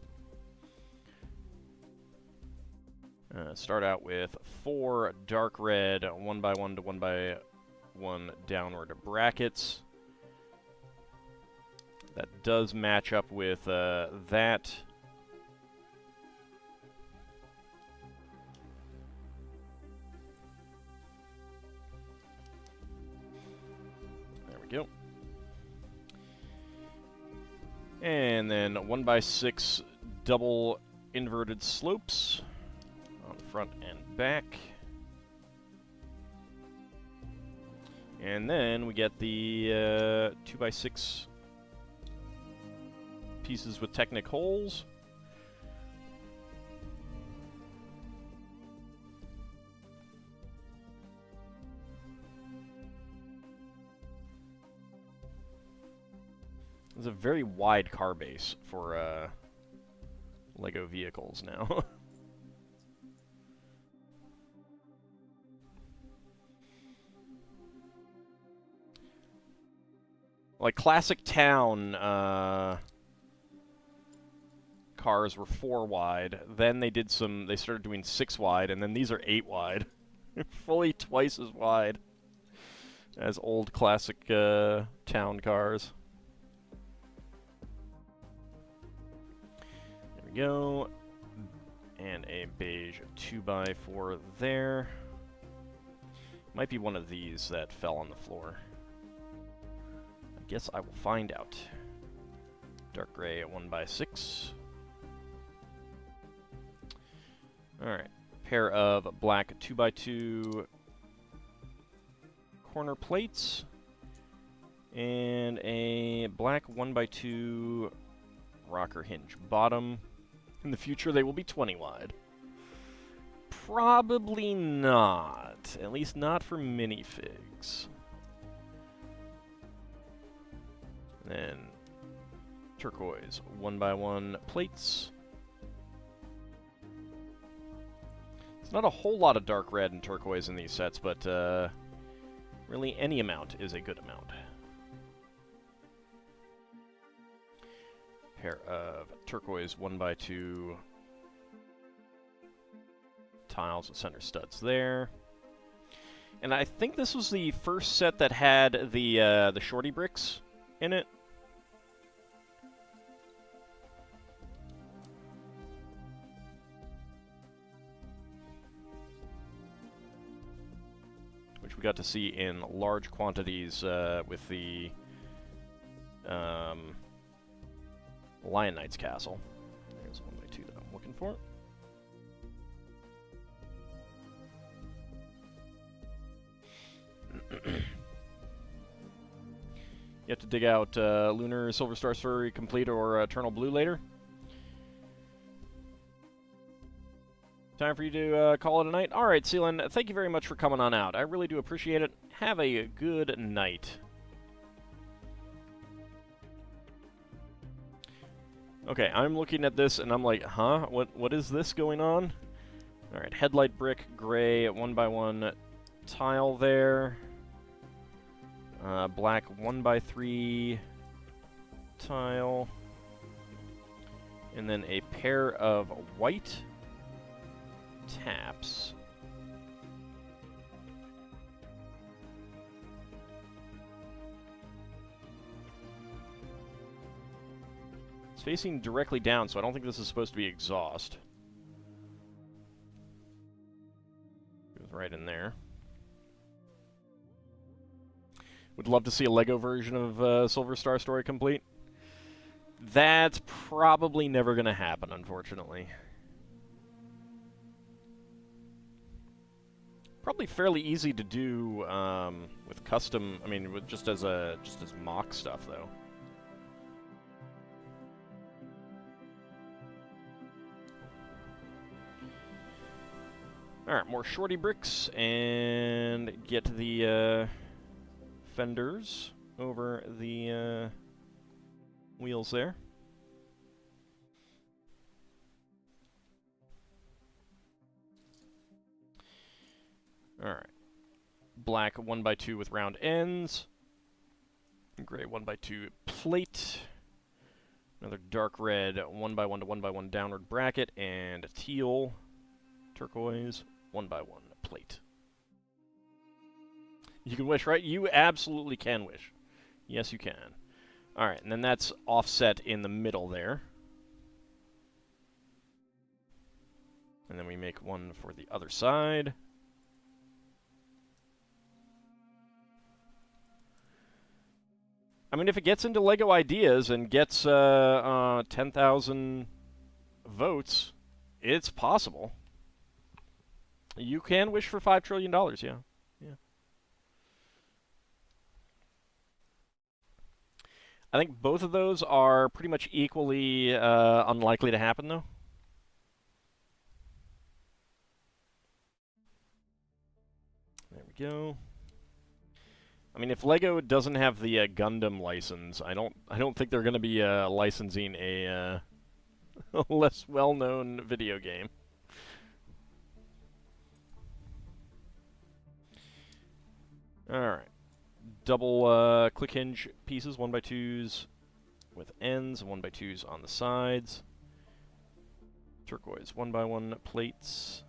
Start out with 4 dark red 1x1 to 1x1 downward brackets. That does match up with that. There we go. And then 1x6 double inverted slopes on front and back. And then we get the 2x6 pieces with Technic holes. There's a very wide car base for Lego vehicles now. Like classic town cars were 4 wide. Then they started doing 6 wide, and then these are 8 wide. Fully twice as wide as old classic town cars. There we go. And a beige 2x4 there. Might be one of these that fell on the floor. I guess I will find out. Dark gray at 1x6. Alright. Pair of black 2x2 corner plates. And a black 1x2 rocker hinge bottom. In the future, they will be 20 wide. Probably not. At least not for minifigs. Then turquoise 1x1 plates. It's not a whole lot of dark red and turquoise in these sets, but really any amount is a good amount. Pair of turquoise 1x2 tiles with center studs there. And I think this was the first set that had the shorty bricks in it. Which we got to see in large quantities with the Lion Knight's Castle. There's 1x2 that I'm looking for. You have to dig out Lunar Silver Star Story Complete or Eternal Blue later. Time for you to call it a night? Alright, Seelan, thank you very much for coming on out. I really do appreciate it. Have a good night. Okay, I'm looking at this and I'm like, huh? What is this going on? Alright, headlight brick, gray, 1x1 tile there. Black 1x3 tile. And then a pair of white taps. It's facing directly down, so I don't think this is supposed to be exhaust. Goes right in there. Would love to see a Lego version of Silver Star Story Complete. That's probably never going to happen, unfortunately. Probably fairly easy to do with custom. I mean, with just as mock stuff though. All right, more shorty bricks and get the fenders over the wheels there. All right, black 1x2 with round ends. Gray 1x2 plate. Another dark red 1x1 to 1x1 downward bracket, and a teal turquoise 1x1 plate. You can wish, right? You absolutely can wish. Yes, you can. All right, and then that's offset in the middle there. And then we make one for the other side. I mean, if it gets into LEGO Ideas and gets 10,000 votes, it's possible. You can wish for $5 trillion, yeah. Yeah. I think both of those are pretty much equally unlikely to happen, though. There we go. I mean, if LEGO doesn't have the Gundam license, I don't think they're going to be licensing a less well-known video game. All right, double click hinge pieces, 1x2s with ends, 1x2s on the sides. Turquoise 1x1 plates.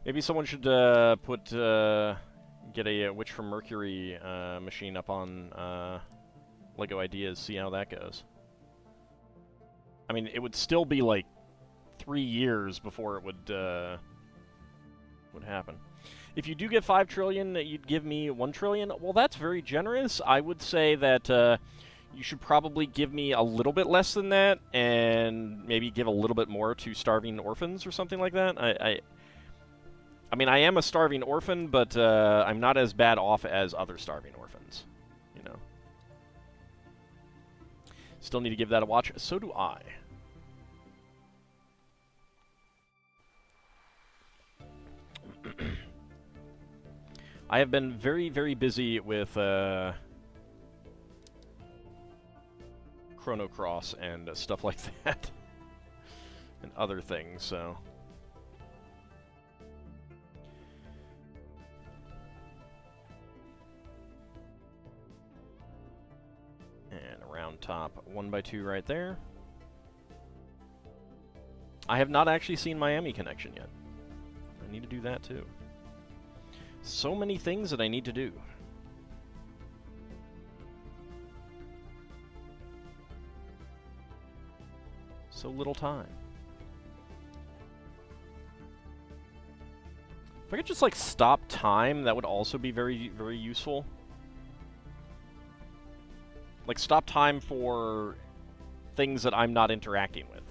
Maybe someone should get a Witch from Mercury machine up on LEGO Ideas, see how that goes. I mean, it would still be like 3 years before it would happen. If you do get 5 trillion, you'd give me 1 trillion. Well, that's very generous. I would say that you should probably give me a little bit less than that, and maybe give a little bit more to starving orphans or something like that. I mean, I am a starving orphan, but I'm not as bad off as other starving orphans, you know. Still need to give that a watch. So do I. I have been very, very busy with Chrono Cross and stuff like that, and other things, so... And a round top 1x2 right there. I have not actually seen Miami Connection yet. I need to do that too. So many things that I need to do. So little time. If I could just like stop time, that would also be very, very useful. Like, stop time for things that I'm not interacting with.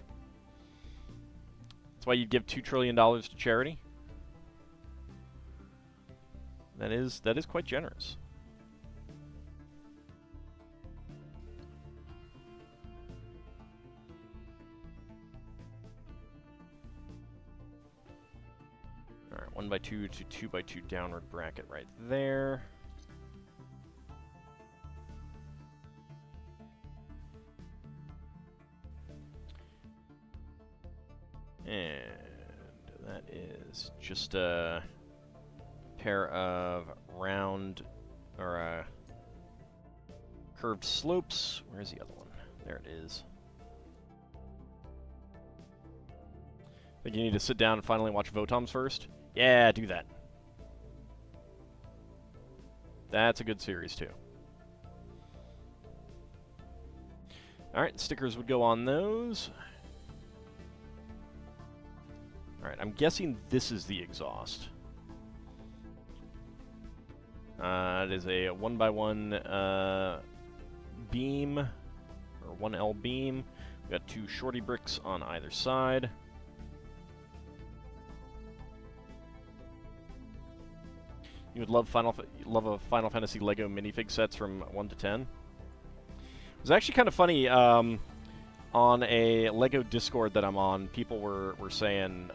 That's why you'd give $2 trillion to charity. That is quite generous. Alright, 1x2 to 2x2 downward bracket right there. And that is just a pair of round, or curved slopes. Where's the other one? There it is. Think you need to sit down and finally watch Votoms first? Yeah, do that. That's a good series, too. Alright, stickers would go on those. Alright, I'm guessing this is the exhaust. It is a 1x1 beam, or 1L beam. We've got 2 shorty bricks on either side. You would love a Final Fantasy Lego minifig sets from 1 to 10. It was actually kind of funny, on a Lego Discord that I'm on, people were saying,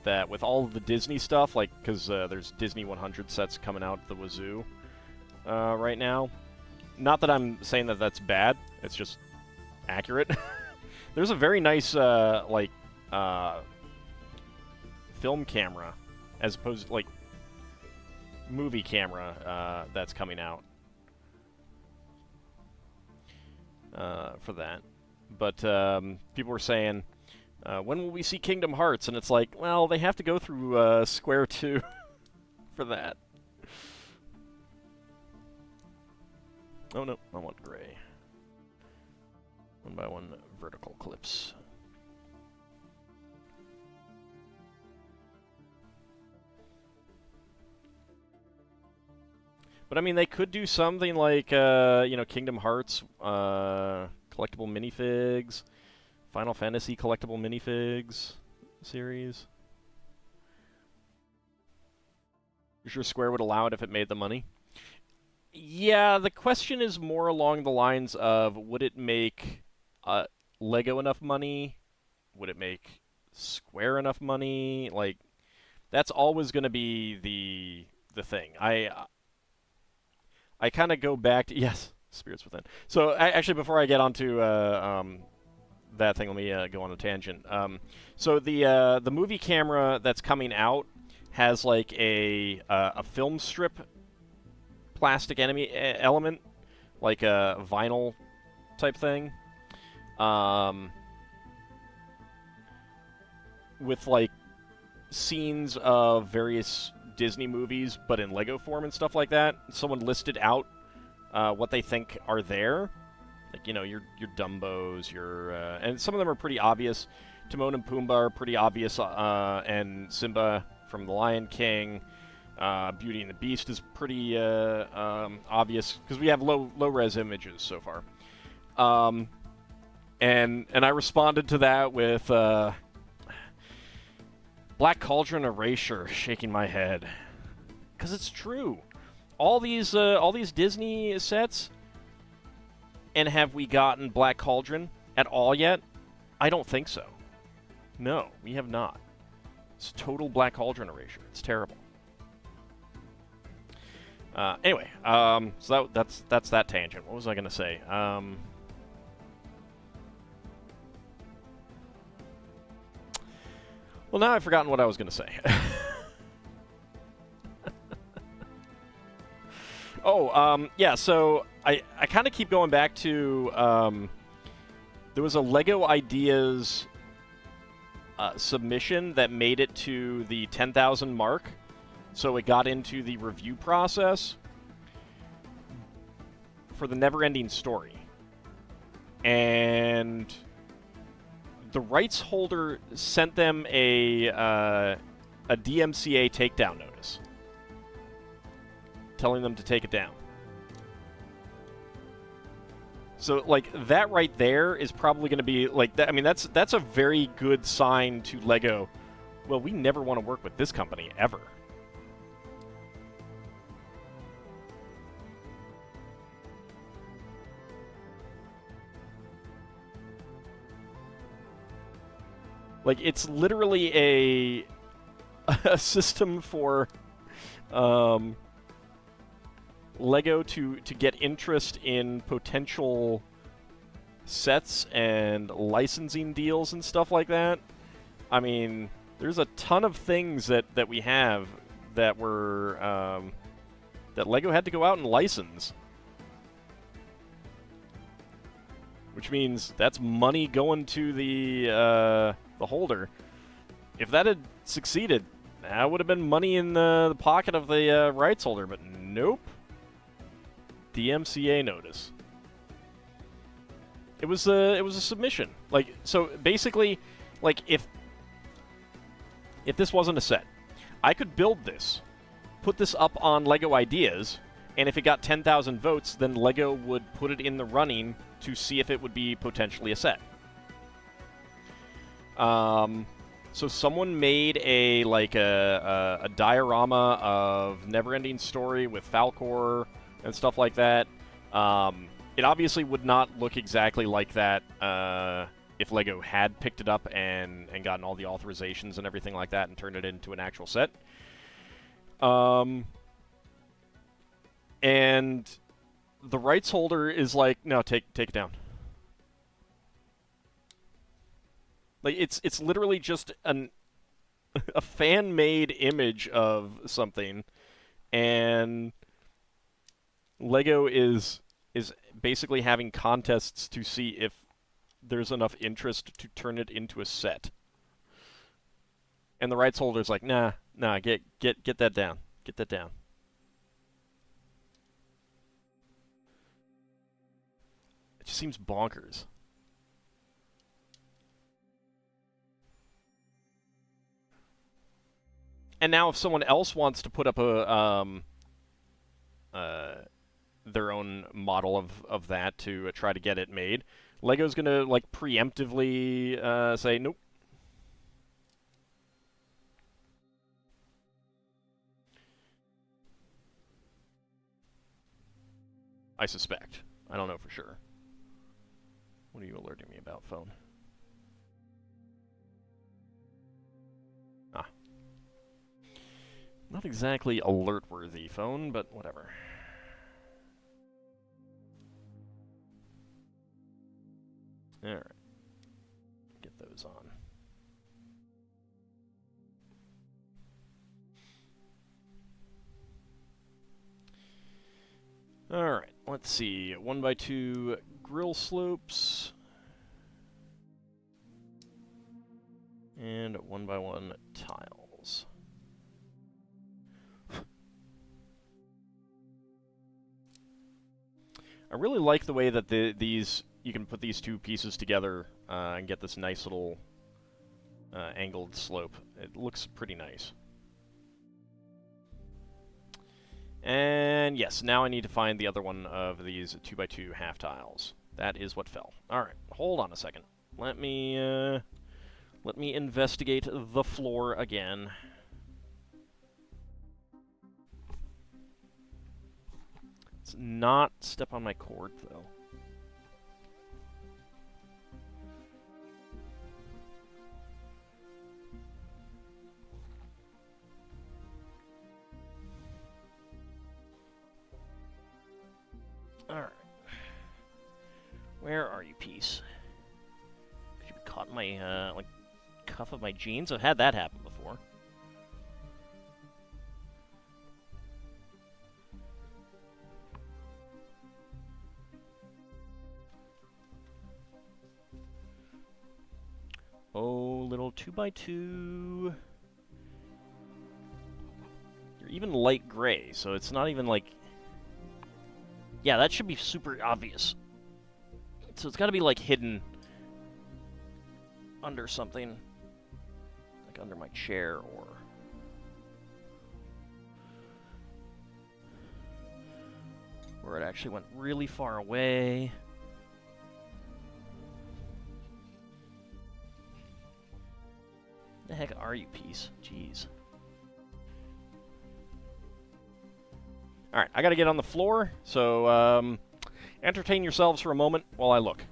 that with all of the Disney stuff, like, because there's Disney 100 sets coming out the wazoo right now. Not that I'm saying that that's bad, it's just accurate. There's a very nice, film camera, as opposed to, like, movie camera that's coming out for that. But people were saying, when will we see Kingdom Hearts? And it's like, well, they have to go through Square 2 for that. Oh no, I want gray. 1x1 vertical clips. But I mean, they could do something like, Kingdom Hearts collectible minifigs, Final Fantasy collectible minifigs series. You sure Square would allow it if it made the money? Yeah, the question is more along the lines of, would it make Lego enough money? Would it make Square enough money? Like, that's always going to be the thing. I kind of go back to... Yes, Spirits Within. So, actually, before I get onto that thing, let me go on a tangent. So, the movie camera that's coming out has, like, a film strip plastic element, like a vinyl type thing, with, like, scenes of various Disney movies, but in Lego form and stuff like that. Someone listed out what they think are there. Like, your Dumbos, and some of them are pretty obvious. Timon and Pumbaa are pretty obvious, and Simba from The Lion King. Beauty and the Beast is pretty obvious, because we have low-res images so far. And I responded to that with Black Cauldron Erasure, shaking my head. Because it's true. All these Disney sets, and have we gotten Black Cauldron at all yet? I don't think so. No, we have not. It's total Black Cauldron Erasure. It's terrible. Anyway, so that's that tangent. What was I going to say? Well, now I've forgotten what I was going to say. Yeah, so I kind of keep going back to, there was a LEGO Ideas submission that made it to the 10,000 mark. So it got into the review process for the Never-Ending Story. And the rights holder sent them a DMCA takedown notice, telling them to take it down. So, like, that right there is probably going to be, like, that. I mean, that's a very good sign to LEGO. Well, we never want to work with this company, ever. Like, it's literally a system for LEGO to get interest in potential sets and licensing deals and stuff like that. I mean, there's a ton of things that we have that were that LEGO had to go out and license. Which means that's money going to the holder. If that had succeeded, that would have been money in the pocket of the rights holder, but nope. DMCA notice. It was a submission. Like, so basically, like, if this wasn't a set, I could build this, put this up on LEGO Ideas, and if it got 10,000 votes, then LEGO would put it in the running to see if it would be potentially a set. So someone made a diorama of Neverending Story with Falcor and stuff like that. It obviously would not look exactly like that if LEGO had picked it up and gotten all the authorizations and everything like that and turned it into an actual set. And the rights holder is like, no, take it down. Like, it's literally just a fan-made image of something, and LEGO is basically having contests to see if there's enough interest to turn it into a set. And the rights holder's like, nah, get that down. Get that down. It just seems bonkers. And now if someone else wants to put up a their own model of that to try to get it made, LEGO's going to like preemptively say nope. I suspect. I don't know for sure. What are you alerting me about, phone? Ah. Not exactly alert-worthy phone, but whatever. Alright. Get those on. Alright, let's see. 1x2 grill slopes. And 1x1 tiles. I really like the way that these you can put these two pieces together and get this nice little angled slope. It looks pretty nice. And yes, now I need to find the other one of these 2x2 half tiles. That is what fell. Alright, hold on a second. Let me investigate the floor again. Let's not step on my cord, though. Alright. Where are you, piece? Could you be caught in my, like, cuff of my jeans? I've had that happen before. Oh, little 2x2. You're even light gray, so it's not even like... Yeah, that should be super obvious. So it's got to be, like, hidden under something. Like under my chair or... where it actually went really far away. The heck are you, piece? Jeez. Alright, I gotta get on the floor, so entertain yourselves for a moment while I look.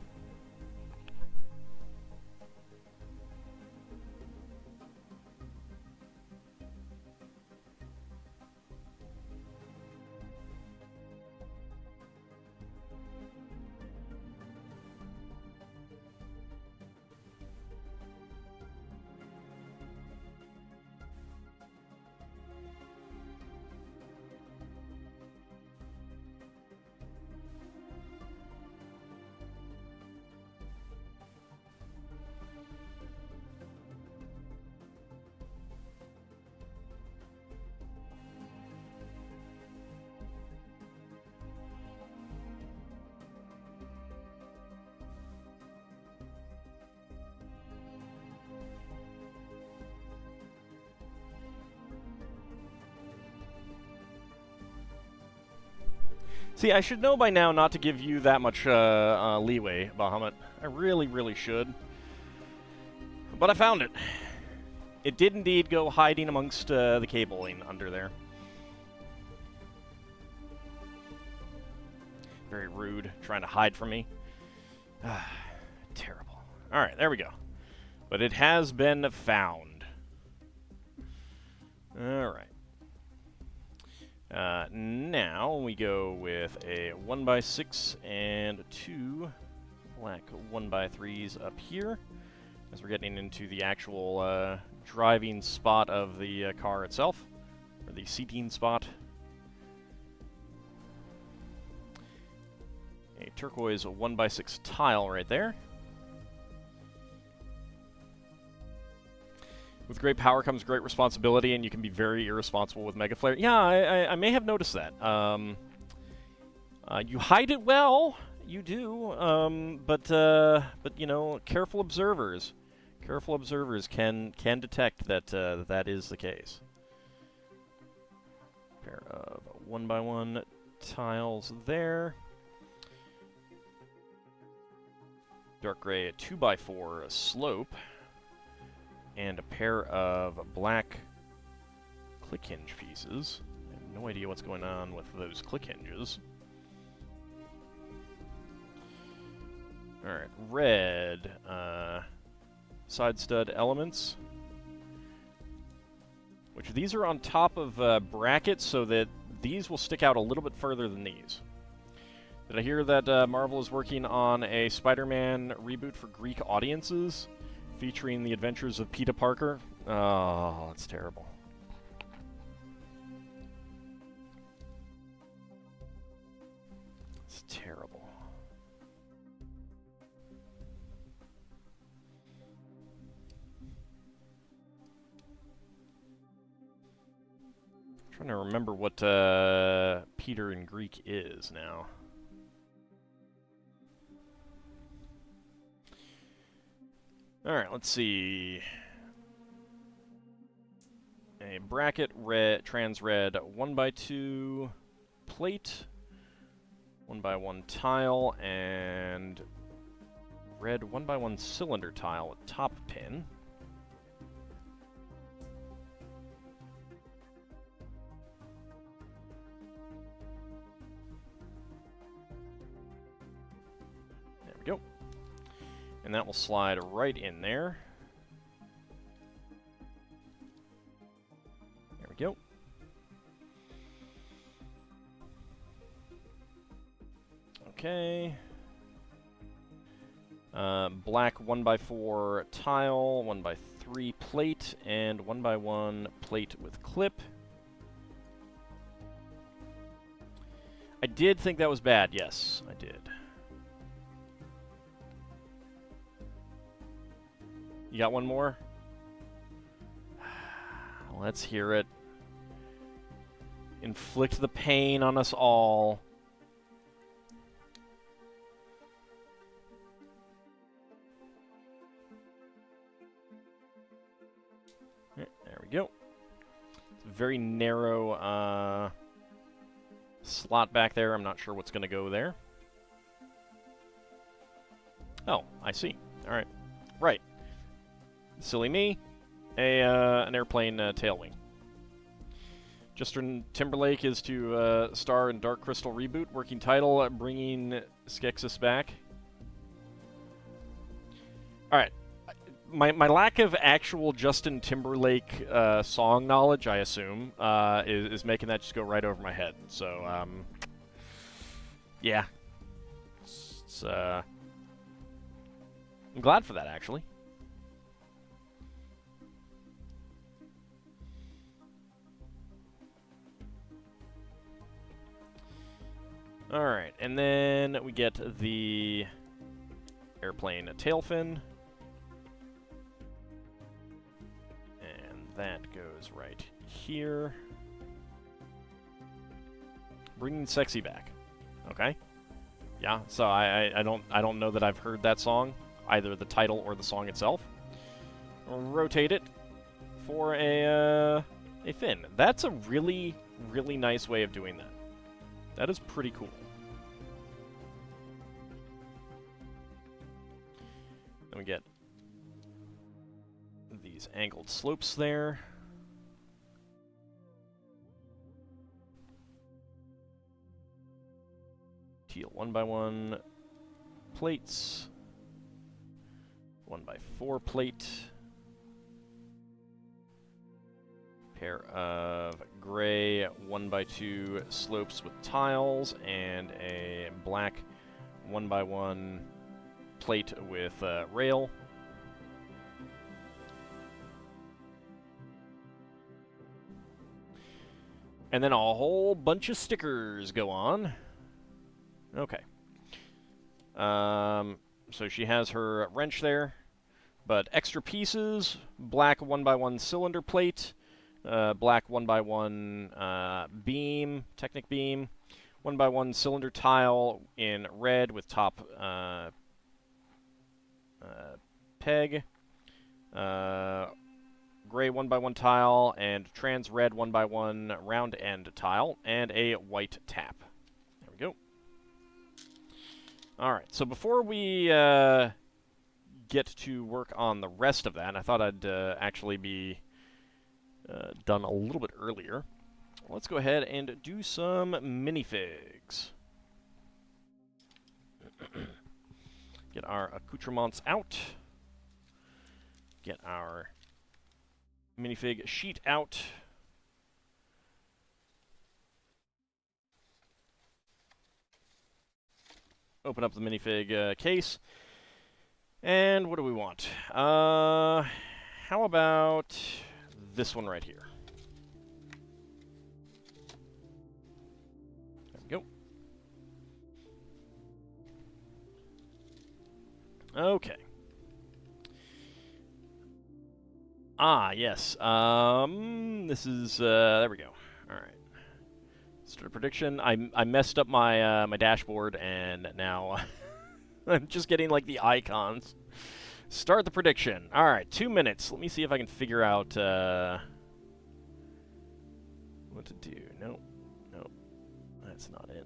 See, I should know by now not to give you that much leeway, Bahamut. I really, really should. But I found it. It did indeed go hiding amongst the cabling under there. Very rude, trying to hide from me. Terrible. Alright, there we go. But it has been found. Alright. Now we go with a 1x6 and 2 black 1x3s up here, as we're getting into the actual driving spot of the car itself, or the seating spot. A turquoise 1x6 tile right there. With great power comes great responsibility, and you can be very irresponsible with Mega Flare. Yeah, I may have noticed that. You hide it well, you do, but you know, careful observers can detect that that is the case. Pair of 1x1 tiles there. Dark gray 2x4 slope. And a pair of black click hinge pieces. I have no idea what's going on with those click hinges. Alright, red side stud elements. Which these are on top of brackets so that these will stick out a little bit further than these. Did I hear that Marvel is working on a Spider-Man reboot for Greek audiences? Featuring the adventures of Peter Parker. Oh, that's terrible. It's terrible. I'm trying to remember what Peter in Greek is now. Alright, let's see. A bracket red, trans red 1x2 plate, 1x1 tile, and red 1x1 cylinder tile with top pin. There we go. And that will slide right in there. There we go. Okay. Black 1x4 tile, 1x3 plate, and 1x1 plate with clip. I did think that was bad, yes, I did. You got one more? Let's hear it. Inflict the pain on us all. There we go. It's a very narrow slot back there. I'm not sure what's going to go there. Oh, I see. All right. Right. Silly me. An airplane tail wing. Justin Timberlake is to star in Dark Crystal reboot. Working title, bringing Skeksis back. Alright. My lack of actual Justin Timberlake song knowledge, I assume, is making that just go right over my head. So, yeah. It's, I'm glad for that, actually. Alright, and then we get the airplane tail fin. And that goes right here. Bringing Sexy back. Okay. Yeah, so I don't know that I've heard that song, either the title or the song itself. Rotate it for a fin. That's a really, really nice way of doing that. That is pretty cool. Then we get these angled slopes there. Teal 1x1 plates. 1x4 plate. Pair of gray 1x2 slopes with tiles and a black 1x1 plate with rail. And then a whole bunch of stickers go on. Okay. So she has her wrench there, but extra pieces, black 1x1 cylinder plate, black 1x1 beam, Technic beam, 1x1 cylinder tile in red with top peg, gray 1x1 tile, and trans red 1x1 round end tile, and a white tap. There we go. Alright, so before we get to work on the rest of that, I thought I'd actually be done a little bit earlier. Let's go ahead and do some minifigs. Get our accoutrements out. Get our minifig sheet out. Open up the minifig case. And what do we want? How about this one right here? There we go. Okay. Ah, yes. This is, there we go. All right. Start a prediction. I messed up my my dashboard, and now I'm just getting like the icons. Start the prediction. All right, 2 minutes. Let me see if I can figure out what to do. Nope, nope, that's not it.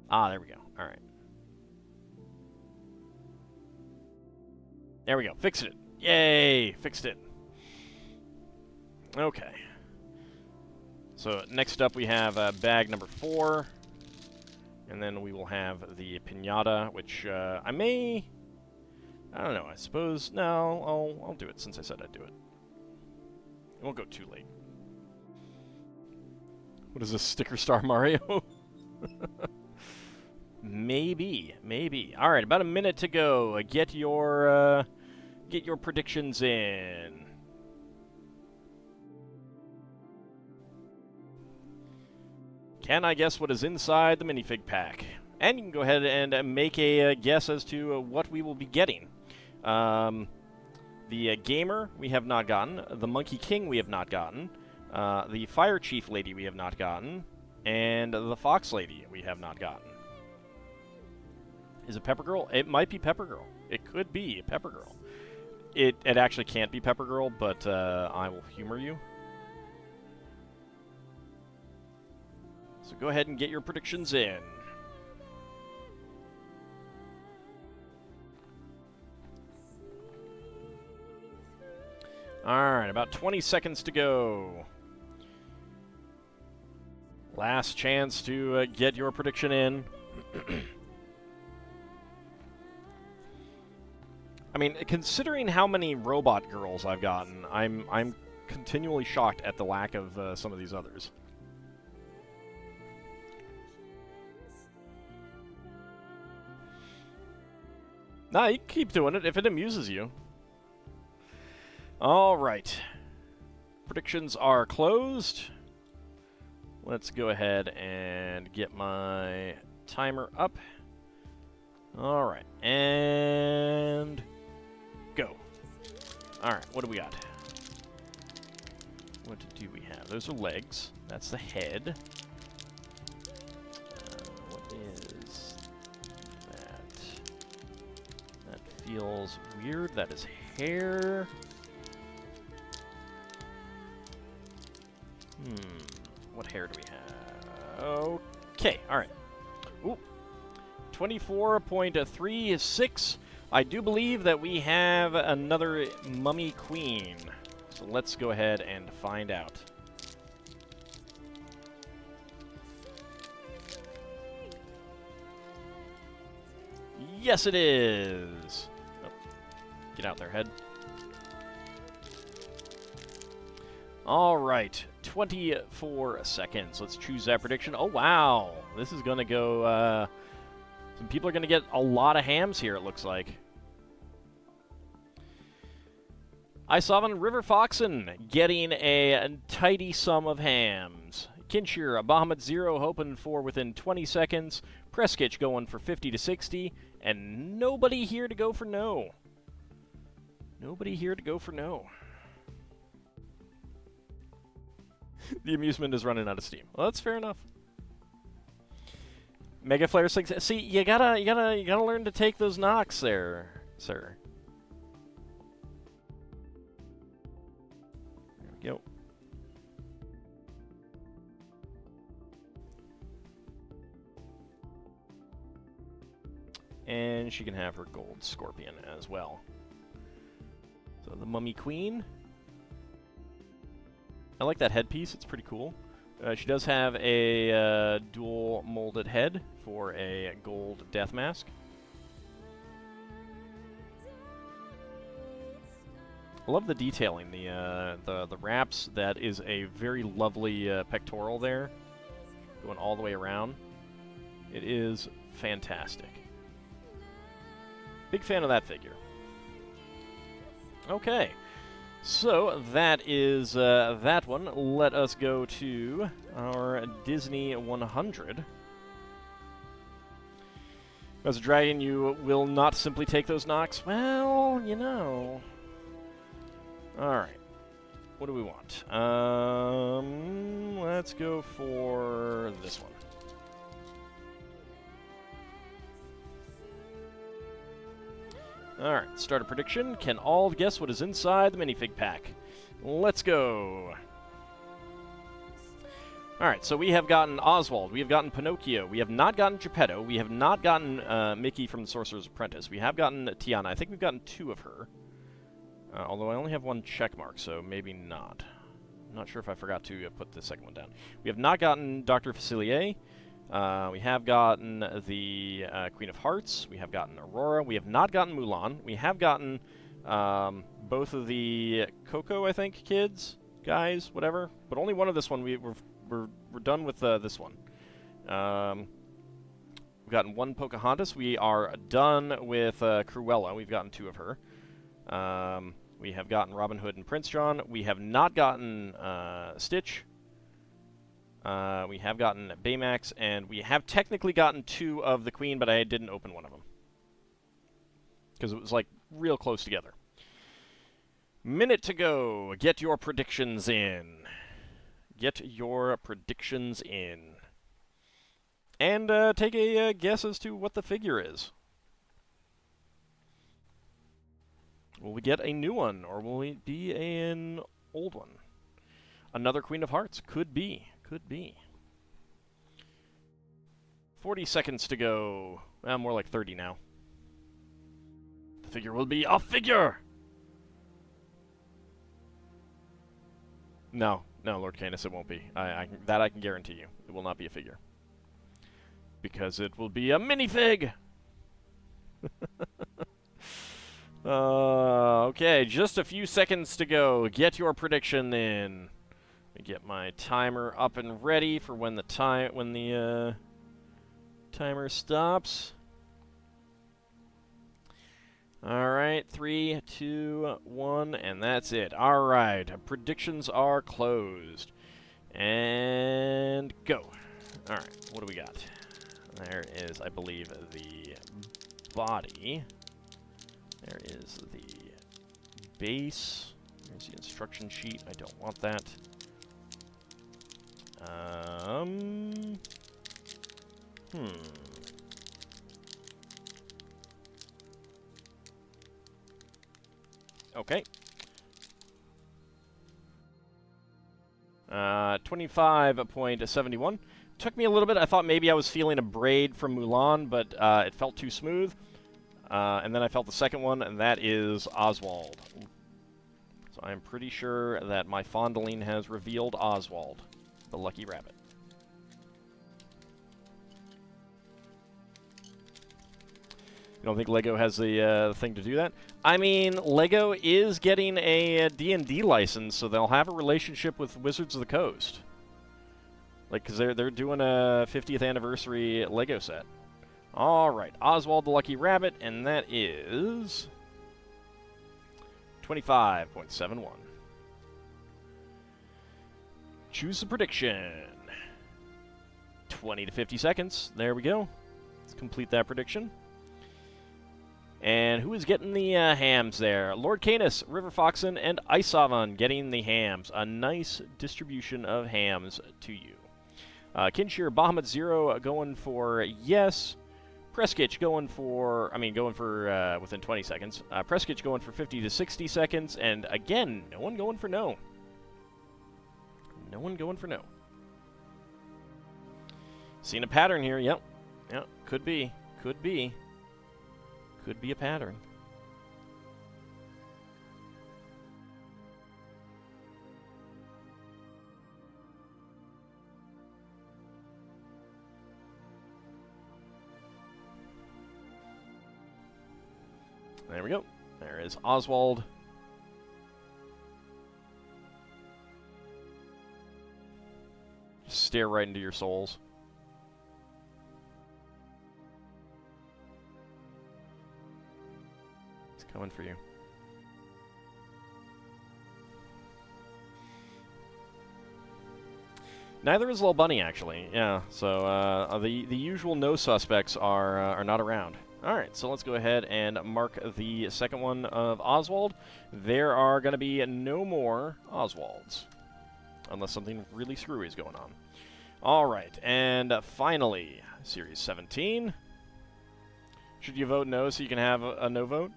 Ah, there we go. All right, there we go. Fixed it. Yay, fixed it. Okay. So next up we have bag number 4, and then we will have the piñata, which I don't know, I suppose, no, I'll do it since I said I'd do it. It won't go too late. What is this, Sticker Star Mario? Maybe, maybe. All right, about a minute to go. Get your predictions in. Can I guess what is inside the minifig pack? And you can go ahead and make a guess as to what we will be getting. The Gamer we have not gotten. The Monkey King we have not gotten. The Fire Chief Lady we have not gotten. And the Fox Lady we have not gotten. Is it Pepper Girl? It might be Pepper Girl. It could be Pepper Girl. It actually can't be Pepper Girl, but I will humor you. So go ahead and get your predictions in. Alright, about 20 seconds to go. Last chance to get your prediction in. I mean, considering how many robot girls I've gotten, I'm continually shocked at the lack of some of these others. Nah, you can keep doing it if it amuses you. Alright. Predictions are closed. Let's go ahead and get my timer up. Alright, and go. Alright, what do we got? What do we have? Those are legs. That's the head. What is that? That feels weird. That is hair. what hair do we have? Okay, alright. Ooh. 24.36. I do believe that we have another mummy queen. So let's go ahead and find out. Yes, it is! Oh. Get out there, head. Alright, 24 seconds. Let's choose that prediction. Oh, wow! This is gonna go, some people are gonna get a lot of hams here, it looks like. Isavan River Foxen getting a tidy sum of hams. Kinshir, Bahamut Zero hoping for within 20 seconds. Preskitch going for 50 to 60. And nobody here to go for no. Nobody here to go for no. The amusement is running out of steam. Well, that's fair enough. Mega Flare 6. See, you gotta learn to take those knocks there, sir. There we go. And she can have her gold scorpion as well. So the Mummy Queen. I like that headpiece, it's pretty cool. She does have a dual molded head for a gold death mask. I love the detailing, the wraps. That is a very lovely pectoral there, going all the way around. It is fantastic. Big fan of that figure. Okay, so that is that one. Let us go to our Disney 100. As a dragon, you will not simply take those knocks. Well, you know. Alright. What do we want? Let's go for this one. Alright, start a prediction. Can all guess what is inside the minifig pack? Let's go. Alright, so we have gotten Oswald, we have gotten Pinocchio, we have not gotten Geppetto, we have not gotten Mickey from the Sorcerer's Apprentice, we have gotten Tiana. I think we've gotten 2 of her. Although I only have 1 check mark, so maybe not. I'm not sure if I forgot to put the second one down. We have not gotten Dr. Facilier. We have gotten the Queen of Hearts. We have gotten Aurora. We have not gotten Mulan. We have gotten both of the Coco, I think, kids, guys, whatever. But only one of this one. We're done with this one. We've gotten 1 Pocahontas. We are done with Cruella. We've gotten 2 of her. We have gotten Robin Hood and Prince John. We have not gotten Stitch. We have gotten Baymax, and we have technically gotten 2 of the Queen, but I didn't open one of them. Because it was, like, real close together. Minute to go. Get your predictions in. Get your predictions in. And take a guess as to what the figure is. Will we get a new one, or will it be an old one? Another Queen of Hearts. Could be. Could be. 40 seconds to go. Well, more like 30 now. The figure will be a figure! No, Lord Canis, it won't be. That I can guarantee you. It will not be a figure. Because it will be a minifig! Okay, just a few seconds to go. Get your prediction in. Let me get my timer up and ready for when the timer stops. Alright, 3, 2, 1, and that's it. Alright, predictions are closed. And go. Alright, what do we got? There is, I believe, the body. There is the base. There's the instruction sheet. I don't want that. Okay. 25.71. Took me a little bit. I thought maybe I was feeling a braid from Mulan, but it felt too smooth. And then I felt the second one, and that is Oswald. So I'm pretty sure that my fondling has revealed Oswald, the lucky rabbit. You don't think LEGO has the thing to do that? I mean, LEGO is getting a D&D license, so they'll have a relationship with Wizards of the Coast. Like, because they're doing a 50th anniversary LEGO set. All right, Oswald the Lucky Rabbit, and that is 25.71. Choose a prediction. 20 to 50 seconds. There we go. Let's complete that prediction. And who is getting the hams there? Lord Canis, River Foxen, and Iceavon getting the hams. A nice distribution of hams to you. Kinshir, Bahamut Zero going for yes. Preskitch going for, within 20 seconds. Preskitch going for 50 to 60 seconds. And again, no one going for no. No one going for no. Seen a pattern here, yep. Yep, could be. Could be. Could be a pattern. There we go. There is Oswald. Just stare right into your souls. Coming for you. Neither is Little Bunny, actually. Yeah, so the usual no suspects are not around. All right, so let's go ahead and mark the second one of Oswald. There are going to be no more Oswalds, unless something really screwy is going on. All right, and finally, Series 17. Should you vote no so you can have a no vote?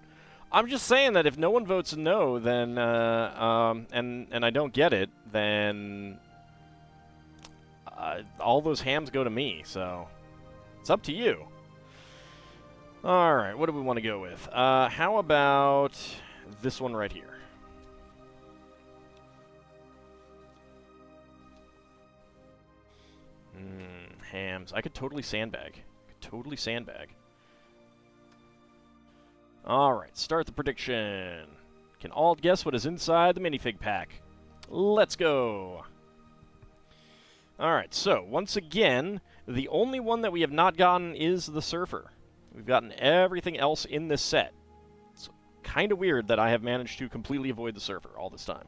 I'm just saying that if no one votes no, then and I don't get it, then all those hams go to me. So it's up to you. All right, what do we want to go with? How about this one right here? Hams. I could totally sandbag. All right, start the prediction. Can Ald guess what is inside the minifig pack? Let's go. All right, so once again, the only one that we have not gotten is the Surfer. We've gotten everything else in this set. It's kind of weird that I have managed to completely avoid the Surfer all this time.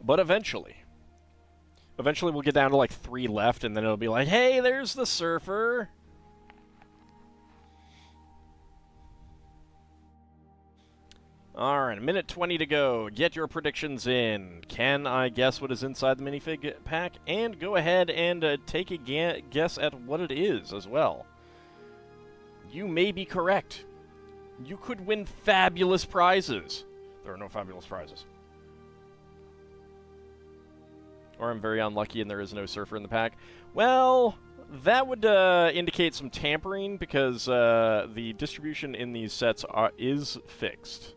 But eventually we'll get down to like 3 left, and then it'll be like, hey, there's the Surfer. All right, a minute 20 to go. Get your predictions in. Can I guess what is inside the minifig pack? And go ahead and take a guess at what it is as well. You may be correct. You could win fabulous prizes. There are no fabulous prizes. Or I'm very unlucky and there is no Surfer in the pack. Well, that would indicate some tampering because the distribution in these sets is fixed.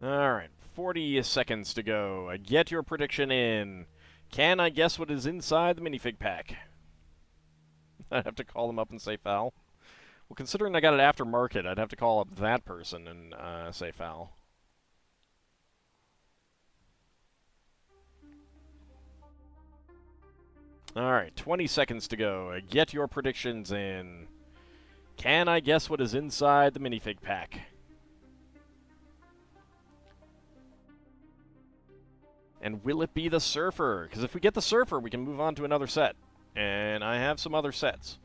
All right, 40 seconds to go. Get your prediction in. Can I guess what is inside the minifig pack? I'd have to call them up and say foul. Well, considering I got it aftermarket, I'd have to call up that person and say foul. All right, 20 seconds to go. Get your predictions in. Can I guess what is inside the minifig pack? And will it be the Surfer? Because if we get the Surfer, we can move on to another set. And I have some other sets.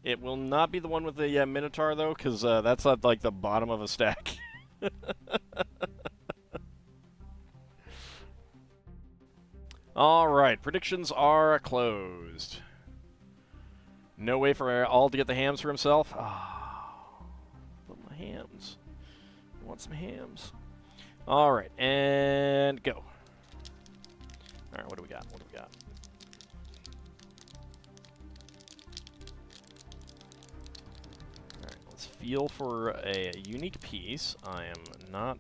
It will not be the one with the Minotaur, though, because that's at, like, the bottom of a stack. All right, predictions are closed. No way for Ald to get the hams for himself. Oh, but my hams. I want some hams. All right, and go. All right, what do we got? What do we got? All right, let's feel for a unique piece. I am not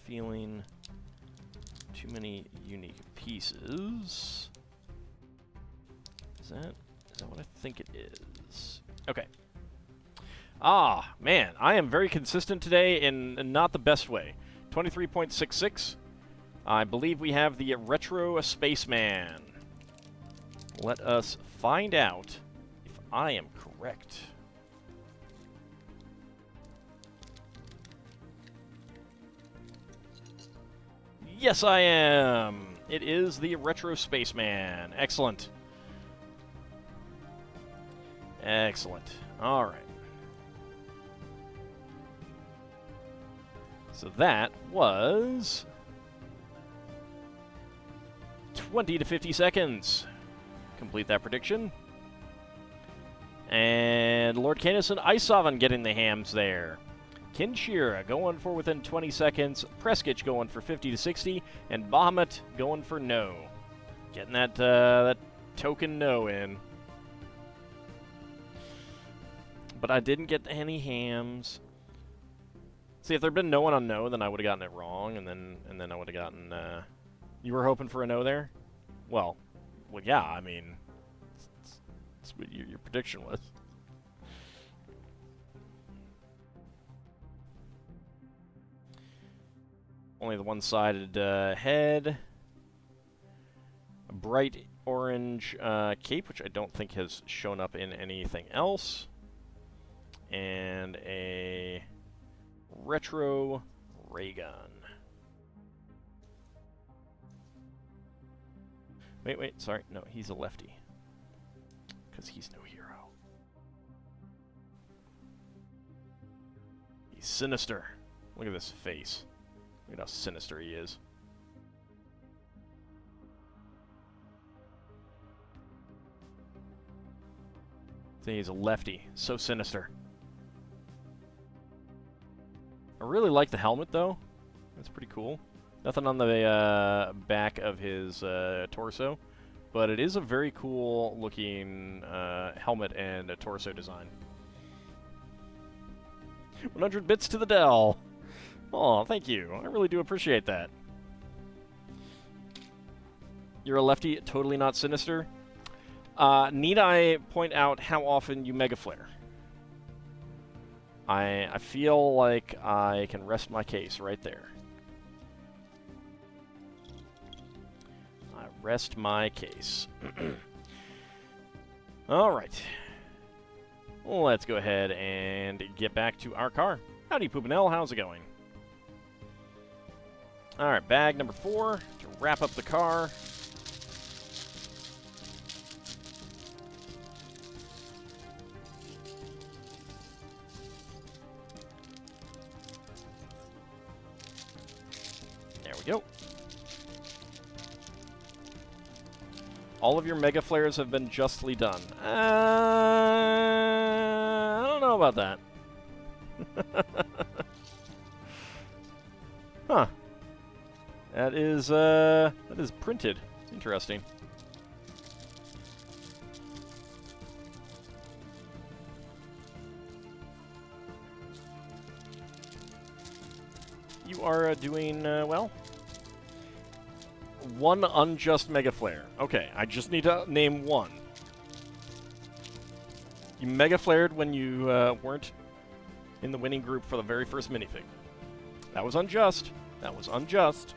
feeling too many unique pieces. Is that what I think it is? Okay. Ah, man, I am very consistent today in not the best way. 23.66. I believe we have the Retro Spaceman. Let us find out if I am correct. Yes, I am! It is the Retro Spaceman. Excellent. Excellent. All right. So that was 20 to 50 seconds. Complete that prediction. And Lord Canis and Isovan getting the hams there. Kinshira going for within 20 seconds. Preskich going for 50 to 60. And Bahamut going for no. Getting that token no in. But I didn't get any hams. See, if there'd been no one on no, then I would have gotten it wrong, and then I would have gotten. You were hoping for a no there? Well, yeah. I mean, that's what your prediction was. Only the one-sided head. A bright orange cape, which I don't think has shown up in anything else. And a retro ray gun. Wait, sorry. No, he's a lefty. Because he's no hero. He's sinister. Look at this face. Look at how sinister he is. See, he's a lefty. So sinister. I really like the helmet, though. That's pretty cool. Nothing on the back of his torso, but it is a very cool looking helmet and a torso design. 100 bits to the Dell. Oh, thank you. I really do appreciate that. You're a lefty, totally not sinister. Need I point out how often you Mega Flare? I feel like I can rest my case right there. I rest my case. Alright. Let's go ahead and get back to our car. Howdy, Poopinell. How's it going? Alright, bag number 4 to wrap up the car. There we go. All of your Mega Flares have been justly done. I don't know about that. Huh. That is printed. Interesting. You are doing well. One unjust Mega Flare. Okay, I just need to name one. You Mega Flared when you weren't in the winning group for the very first minifig. That was unjust. That was unjust.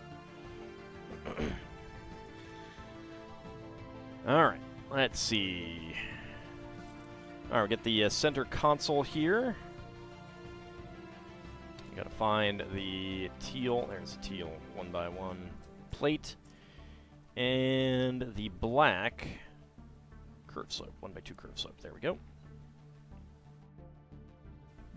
Alright, let's see. Alright, we get the center console here. You gotta find the teal, there's the teal 1x1 plate. And the black curve slope, 1x2 curve slope. There we go.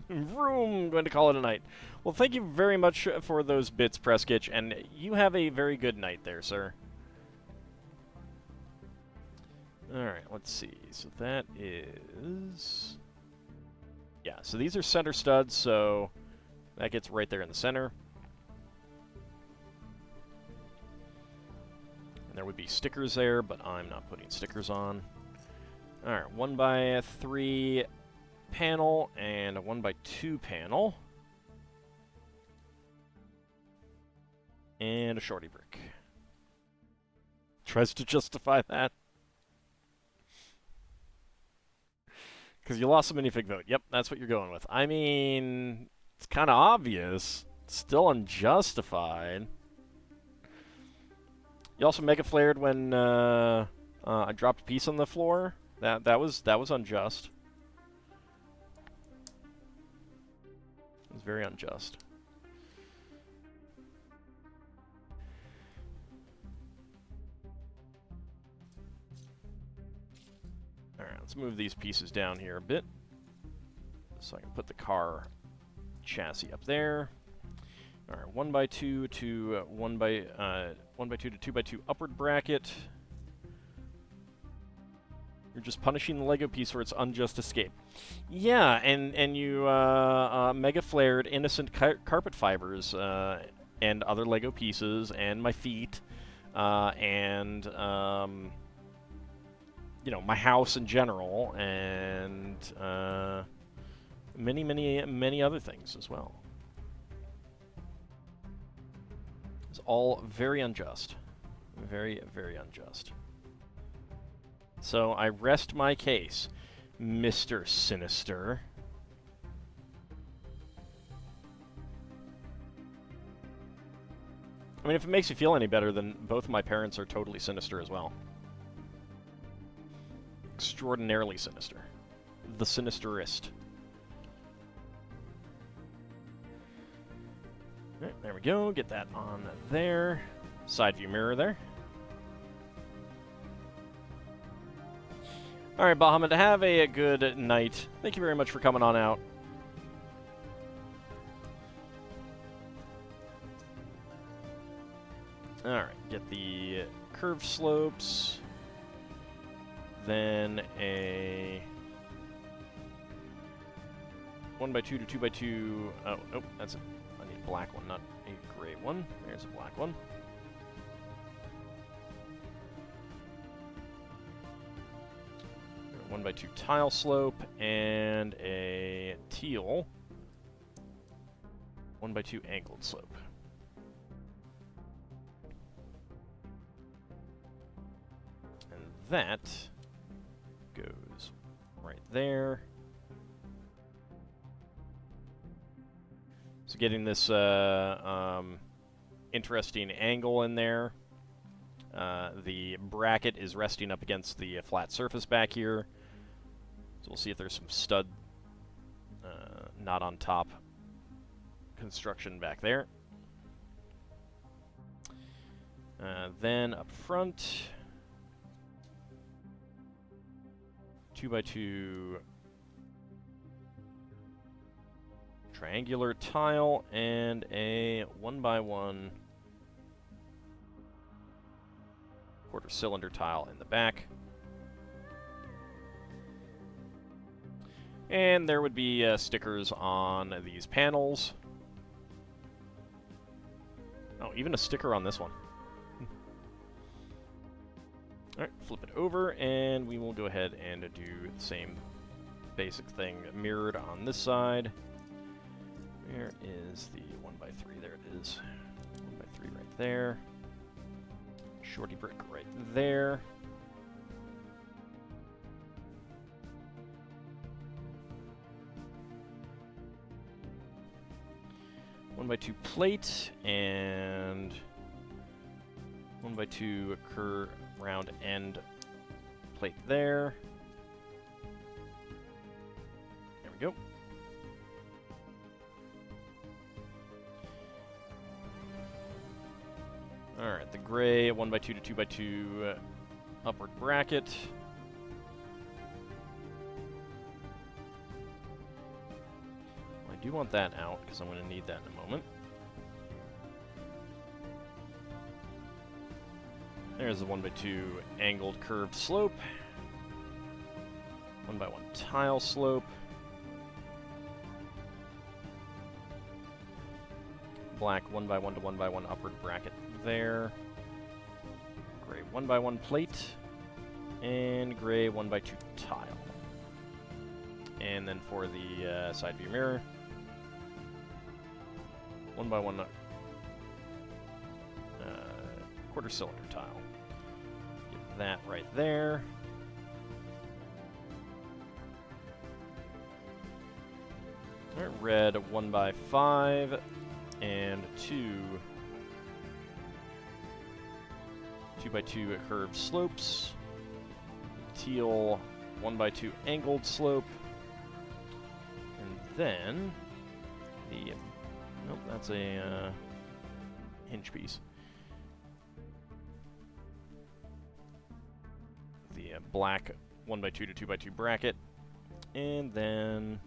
Vroom, going to call it a night. Well, thank you very much for those bits, Preskich, and you have a very good night there, sir. Alright, let's see. So that is... Yeah, so these are center studs, so that gets right there in the center. And there would be stickers there, but I'm not putting stickers on. Alright, 1x3 panel and a 1x2 panel. And a shorty brick. Tries to justify that. Because you lost a minifig vote. Yep, that's what you're going with. I mean, it's kind of obvious. It's still unjustified. You also mega flared when I dropped a piece on the floor. That was unjust. It was very unjust. Alright, let's move these pieces down here a bit. So I can put the car chassis up there. Alright, 1x2 to 1x2 to 2x2 upward bracket. You're just punishing the Lego piece for its unjust escape. Yeah, and you mega flared innocent carpet fibers and other Lego pieces and my feet and you know, my house in general and many other things as well. It's all very unjust. Very, very unjust. So I rest my case, Mr. Sinister. I mean, if it makes you feel any better, then both of my parents are totally sinister as well. Extraordinarily sinister. The sinisterist. Alright, there we go. Get that on there. Side view mirror there. Alright, Bahamut, have a good night. Thank you very much for coming on out. Alright, get the curved slopes. Then a 1x2 to 2x2. Oh, nope, that's it. I need a black one, not a gray one. There's a black one. A 1x2 tile slope and a teal 1x2 angled slope. And that goes right there. So getting this interesting angle in there. The bracket is resting up against the flat surface back here. So we'll see if there's some stud not on top construction back there. Then up front, 2x2 triangular tile and a 1x1 quarter cylinder tile in the back. And there would be stickers on these panels. Oh, even a sticker on this one. Alright, flip it over, and we will go ahead and do the same basic thing mirrored on this side. Where is the 1x3? There it is. 1x3 right there. Shorty brick right there. One by two plate and 1x2 round end plate there. There we go. Alright, the gray 1x2 to 2x2 upward bracket. I do want that out because I'm going to need that in a moment. There's the 1x2 angled curved slope. 1x1 tile slope. Black 1x1 to 1x1 upward bracket there. Gray 1x1 plate. And gray 1x2 tile. And then for the side view mirror, 1x1 quarter cylinder tile. Get that right there. Alright, red 1x5 and 2x2 curved slopes. Teal 1x2 angled slope. And then the nope, that's a hinge piece. The black 1x2 to 2x2 bracket, and then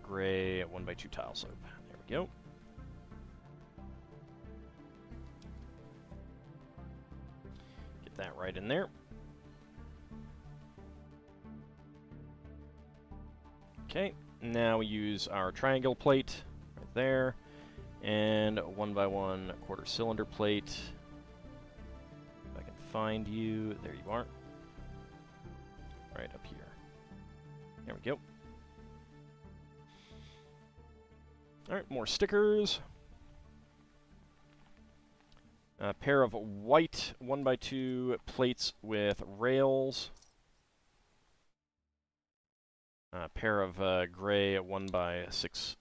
gray 1x2 tile slope. There we go. Get that right in there. Okay, now we use our triangle plate right there, and 1x1 quarter cylinder plate. If I can find you, there you are. Right up here. There we go. Alright, more stickers. A pair of white 1x2 plates with rails. A pair of gray 1x6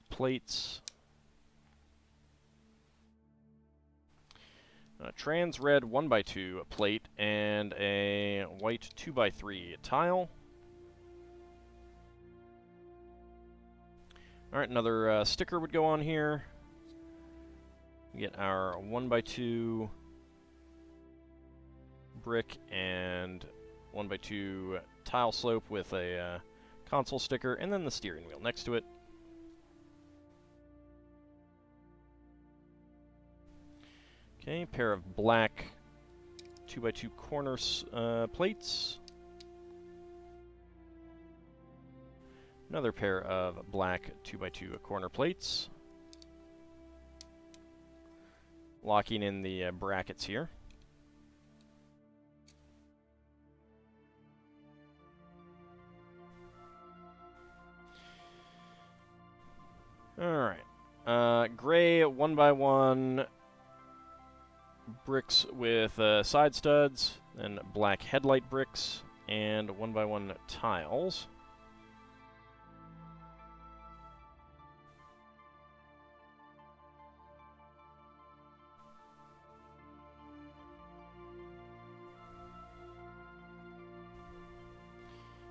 plates. A trans red 1x2 plate and a white 2x3 tile. Alright, another sticker would go on here. We get our 1x2 brick and 1x2 tile slope with a console sticker, and then the steering wheel next to it. Okay, pair of black 2x2 corner plates. Another pair of black 2x2 corner plates. Locking in the brackets here. Alright. Gray 1x1 bricks with side studs, and black headlight bricks, and 1x1 tiles.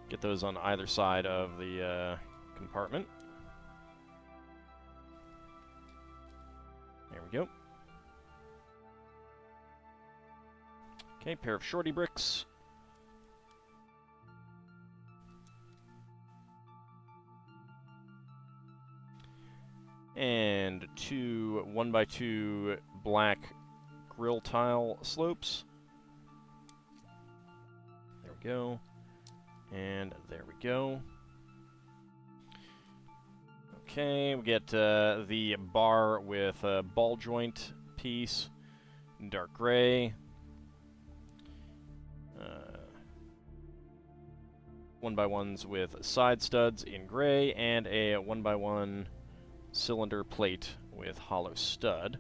Get those on either side of the compartment. There we go. Okay, pair of shorty bricks. And two 1x2 black grill tile slopes. There we go. And there we go. Okay, we get the bar with a ball joint piece, dark gray. 1x1s with side studs in gray, and a 1x1 cylinder plate with hollow stud.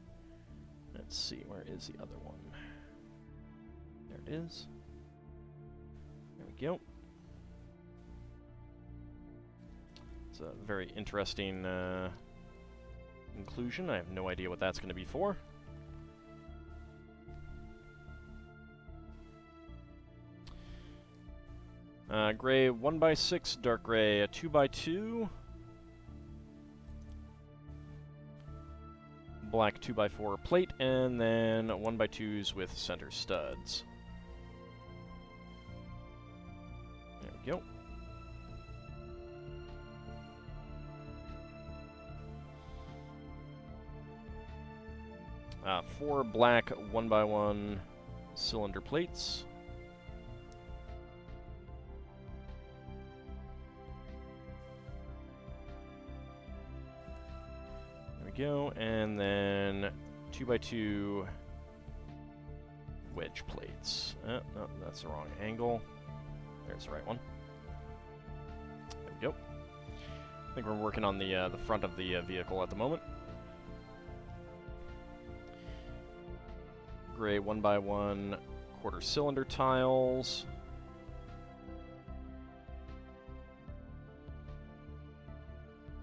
Let's see, where is the other one? There it is. There we go. It's a very interesting inclusion. I have no idea what that's going to be for. Gray 1x6, dark gray 2x2. Black 2x4 plate, and then 1x2s with center studs. There we go. Four black 1x1 cylinder plates. we go, and then 2x2 wedge plates. No, that's the wrong angle. There's the right one. There we go. I think we're working on the front of the vehicle at the moment. Gray 1x1 quarter cylinder tiles.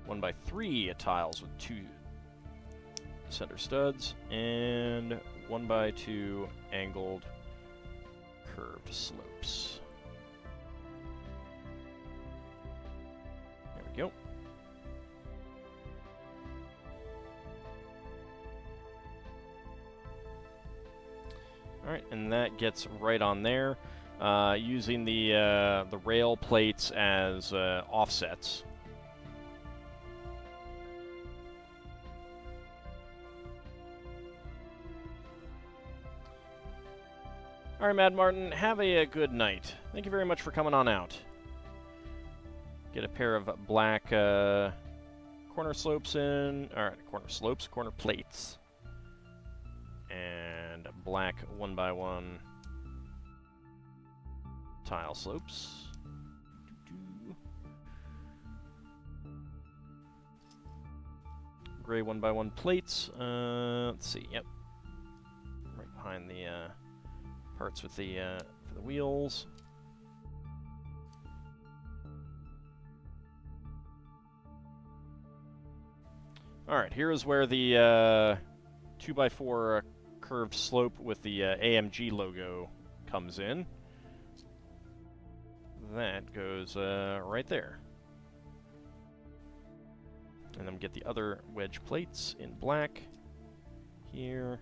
One by 3 tiles with 2 center studs, and 1x2 angled curved slopes. There we go. Alright, and that gets right on there, using the rail plates as offsets. All right, Mad Martin, have a good night. Thank you very much for coming on out. Get a pair of black corner slopes in, all right, corner plates, and black 1x1 tile slopes. Gray 1x1 plates. Let's see. Yep, right behind the parts with the for the wheels. All right, here is where the 2x4 curved slope with the AMG logo comes in. That goes right there. And then get the other wedge plates in black here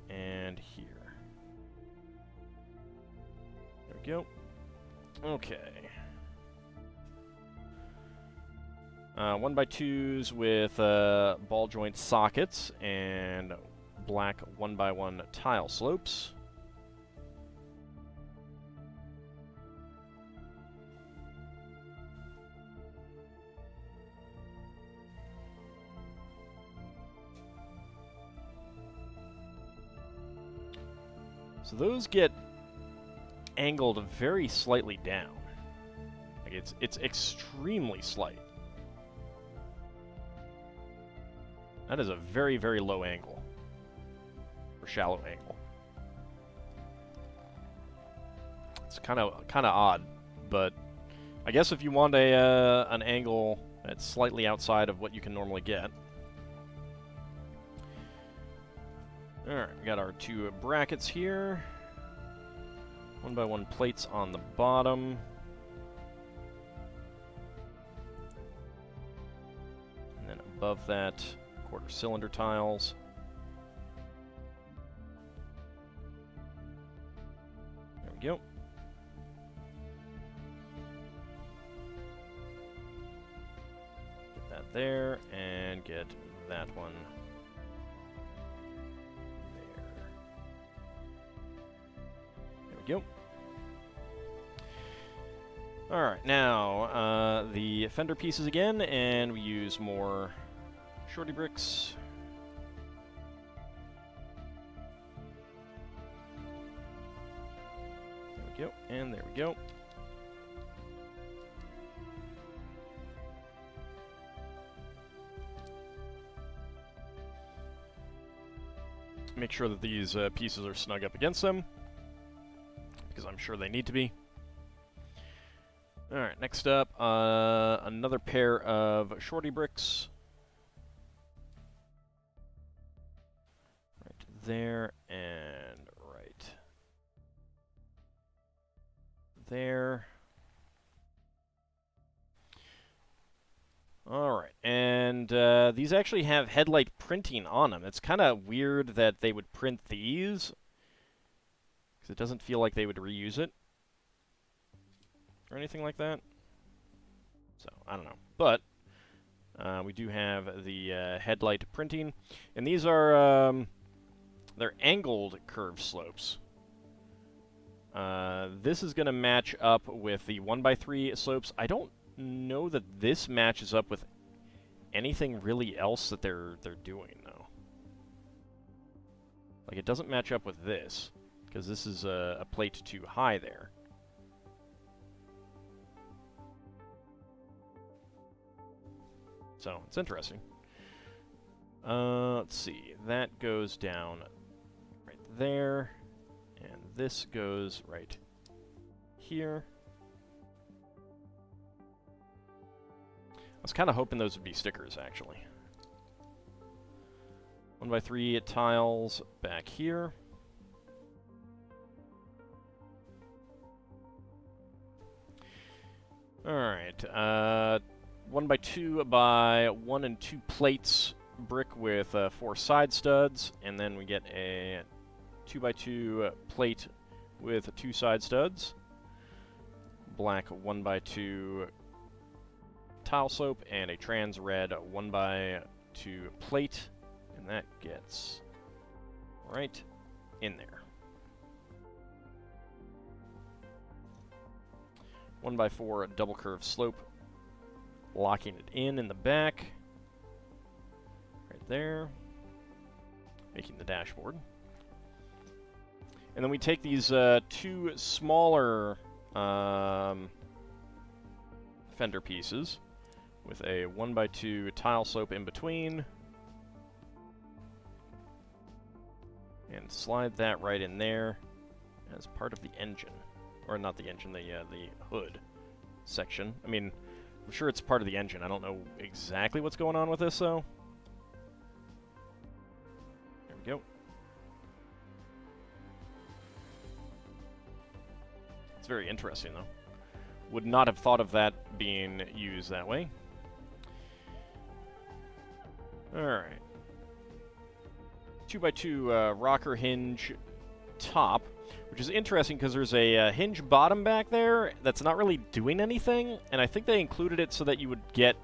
and here. There we go. Okay. 1x2s with ball joint sockets and black 1x1 tile slopes. So those get angled very slightly down. Like it's extremely slight. That is a very, very low angle. Or shallow angle. It's kind of odd, but I guess if you want an angle that's slightly outside of what you can normally get. Alright, we got our two brackets here. 1x1 plates on the bottom. And then above that, quarter cylinder tiles. There we go. Get that there, and get that one there. There we go. Alright, now the fender pieces again, and we use more shorty bricks. There we go, and there we go. Make sure that these pieces are snug up against them, because I'm sure they need to be. Alright, next up, another pair of shorty bricks. Right there, and right there. Alright, and these actually have headlight printing on them. It's kind of weird that they would print these, because it doesn't feel like they would reuse it or anything like that. So, I don't know. But we do have the headlight printing. And these are, they're angled curved slopes. This is going to match up with the 1x3 slopes. I don't know that this matches up with anything really else that they're doing, though. Like, it doesn't match up with this, because this is a plate too high there. So, it's interesting. Let's see. That goes down right there, and this goes right here. I was kind of hoping those would be stickers, actually. 1x3 tiles back here. Alright, 1x2 by 1 and 2 plates brick with 4 side studs, and then we get a 2x2 plate with 2 side studs. Black 1x2 tile slope, and a trans red 1x2 plate, and that gets right in there. 1x4 double curve slope, locking it in the back, right there, making the dashboard. And then we take these 2 smaller fender pieces with a 1x2 tile slope in between, and slide that right in there as part of the engine. Or not the engine, the hood section. I mean, I'm sure it's part of the engine. I don't know exactly what's going on with this, though. There we go. It's very interesting, though. Would not have thought of that being used that way. Alright. 2x2 rocker hinge top, which is interesting because there's a hinge bottom back there that's not really doing anything, and I think they included it so that you would get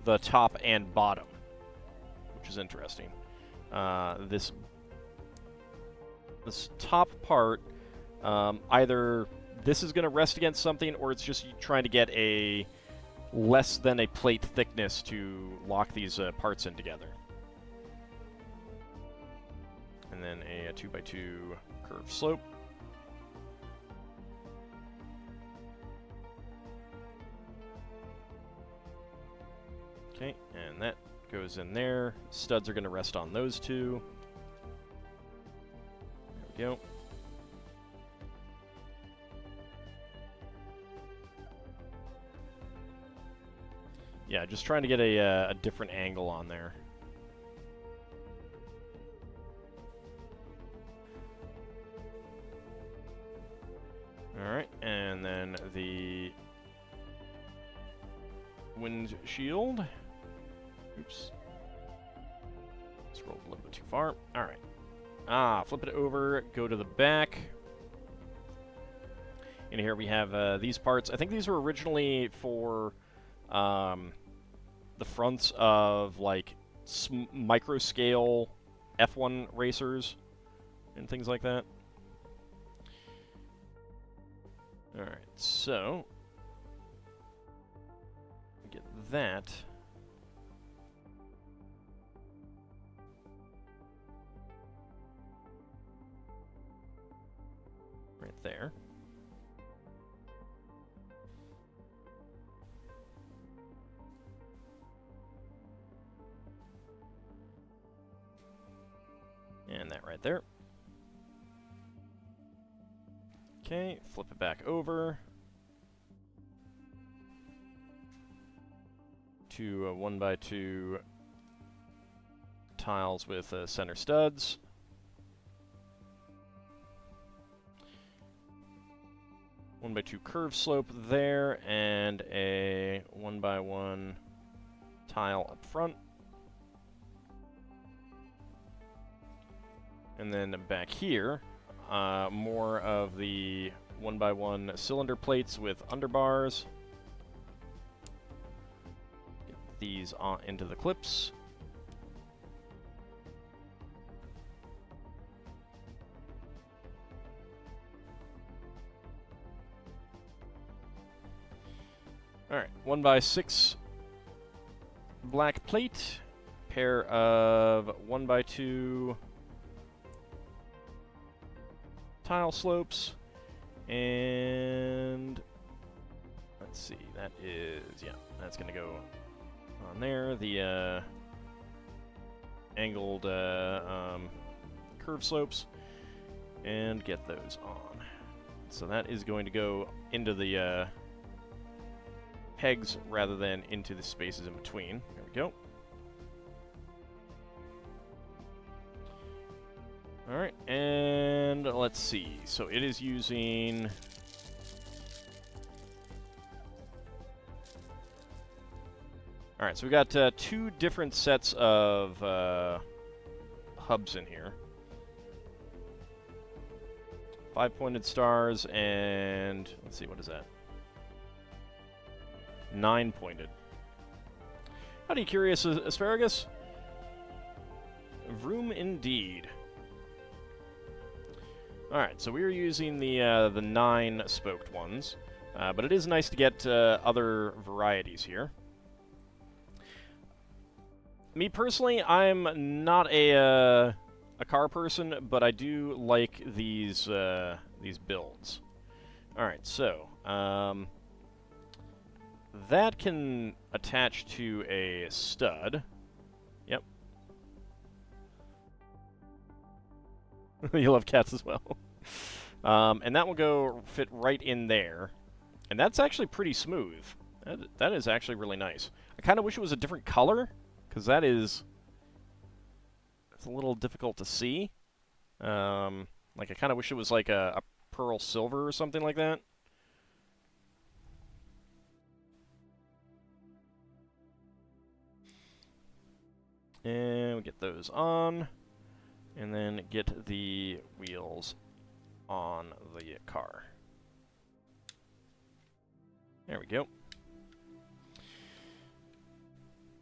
the top and bottom, which is interesting. This top part, either this is going to rest against something, or it's just trying to get a less than a plate thickness to lock these parts in together. And then a 2x2 curved slope. Okay, and that goes in there. Studs are going to rest on those 2. There we go. Yeah, just trying to get a different angle on there. Alright, and then the windshield. Oops. Scrolled a little bit too far. Alright. Flip it over, go to the back. And here we have these parts. I think these were originally for the fronts of, like, micro-scale F1 racers and things like that. Alright, so get that. Right there. And that right there. Okay, flip it back over to 1x2 tiles with center studs. One by 2 curve slope there, and a 1x1 tile up front. And then back here, more of the 1x1 cylinder plates with underbars. Get these on into the clips. Alright, 1x6 black plate, pair of 1x2 tile slopes, and let's see, that is, yeah, that's going to go on there. The angled curve slopes, and get those on. So that is going to go into the pegs rather than into the spaces in between. There we go. Alright, and let's see. So it is using... Alright, so we got two different sets of hubs in here. 5 pointed stars and... let's see, what is that? 9 pointed. Howdy, curious asparagus? Vroom indeed. Alright, so we are using the 9 spoked ones, but it is nice to get other varieties here. Me personally, I'm not a car person, but I do like these builds. Alright, so that can attach to a stud. Yep. You love cats as well. And that will go fit right in there. And that's actually pretty smooth. That is actually really nice. I kind of wish it was a different color, because that is... it's a little difficult to see. Like, I kind of wish it was like a pearl silver or something like that. And we get those on, and then get the wheels on the car. There we go.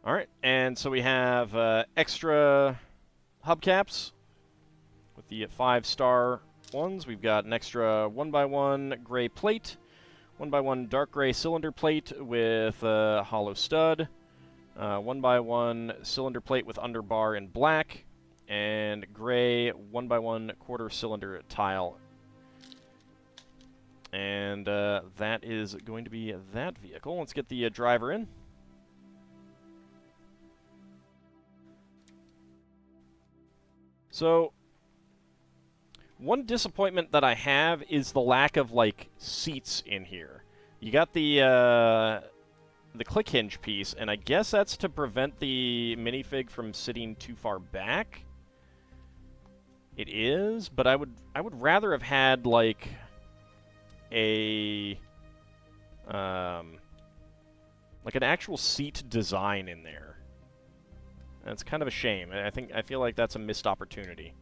Alright, and so we have extra hubcaps with the 5-star ones. We've got an extra 1x1 gray plate, 1x1 dark gray cylinder plate with a hollow stud, 1x1 cylinder plate with underbar in black, and gray 1x1 quarter cylinder tile. And that is going to be that vehicle. Let's get the driver in. So, one disappointment that I have is the lack of, like, seats in here. You got the click hinge piece, and I guess that's to prevent the minifig from sitting too far back. It is, but I would rather have had, like, a like an actual seat design in there. That's kind of a shame. I feel like that's a missed opportunity.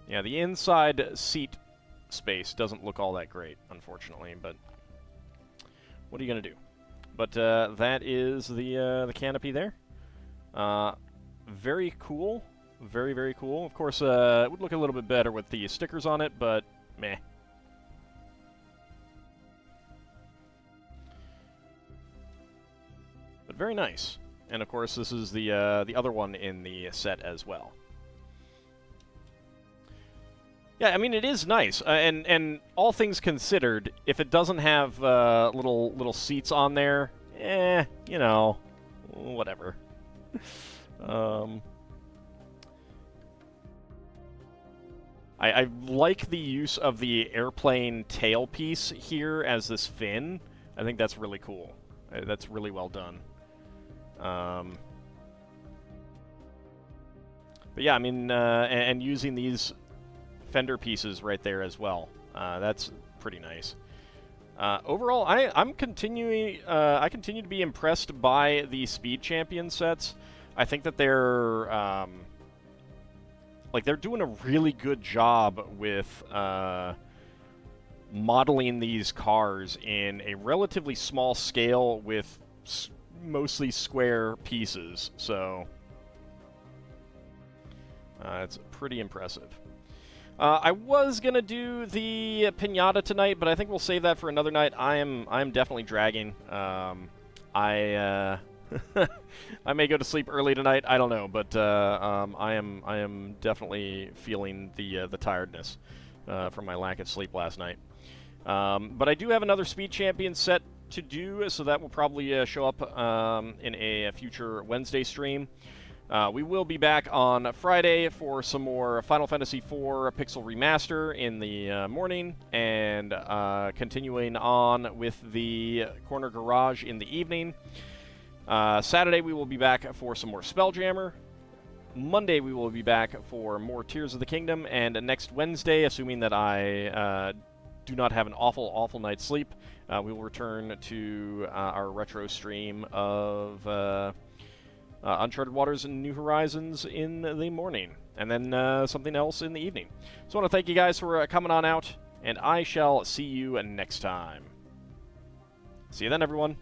Yeah, the inside seat space doesn't look all that great, unfortunately, but what are you gonna do? But that is the canopy there. Very cool. Very, very cool. Of course, it would look a little bit better with the stickers on it, but meh. But very nice. And of course, this is the other one in the set as well. Yeah, I mean, it is nice, and all things considered, if it doesn't have little seats on there, you know, whatever. I like the use of the airplane tailpiece here as this fin. I think that's really cool. That's really well done. But yeah, I mean, and using these fender pieces right there as well. That's pretty nice. Overall, I continue to be impressed by the Speed Champion sets. I think that they're like they're doing a really good job with modeling these cars in a relatively small scale with mostly square pieces. So it's pretty impressive. I was gonna do the pinata tonight, but I think we'll save that for another night. I am definitely dragging. I I may go to sleep early tonight. I don't know, but I am definitely feeling the tiredness from my lack of sleep last night. But I do have another Speed Champion set to do, so that will probably show up in a future Wednesday stream. We will be back on Friday for some more Final Fantasy IV Pixel Remaster in the morning, and continuing on with the Corner Garage in the evening. Saturday we will be back for some more Spelljammer. Monday we will be back for more Tears of the Kingdom, and next Wednesday, assuming that I do not have an awful night's sleep, we will return to our retro stream of Uncharted Waters and New Horizons in the morning, and then something else in the evening. So I want to thank you guys for coming on out, and I shall see you next time. See you then, everyone.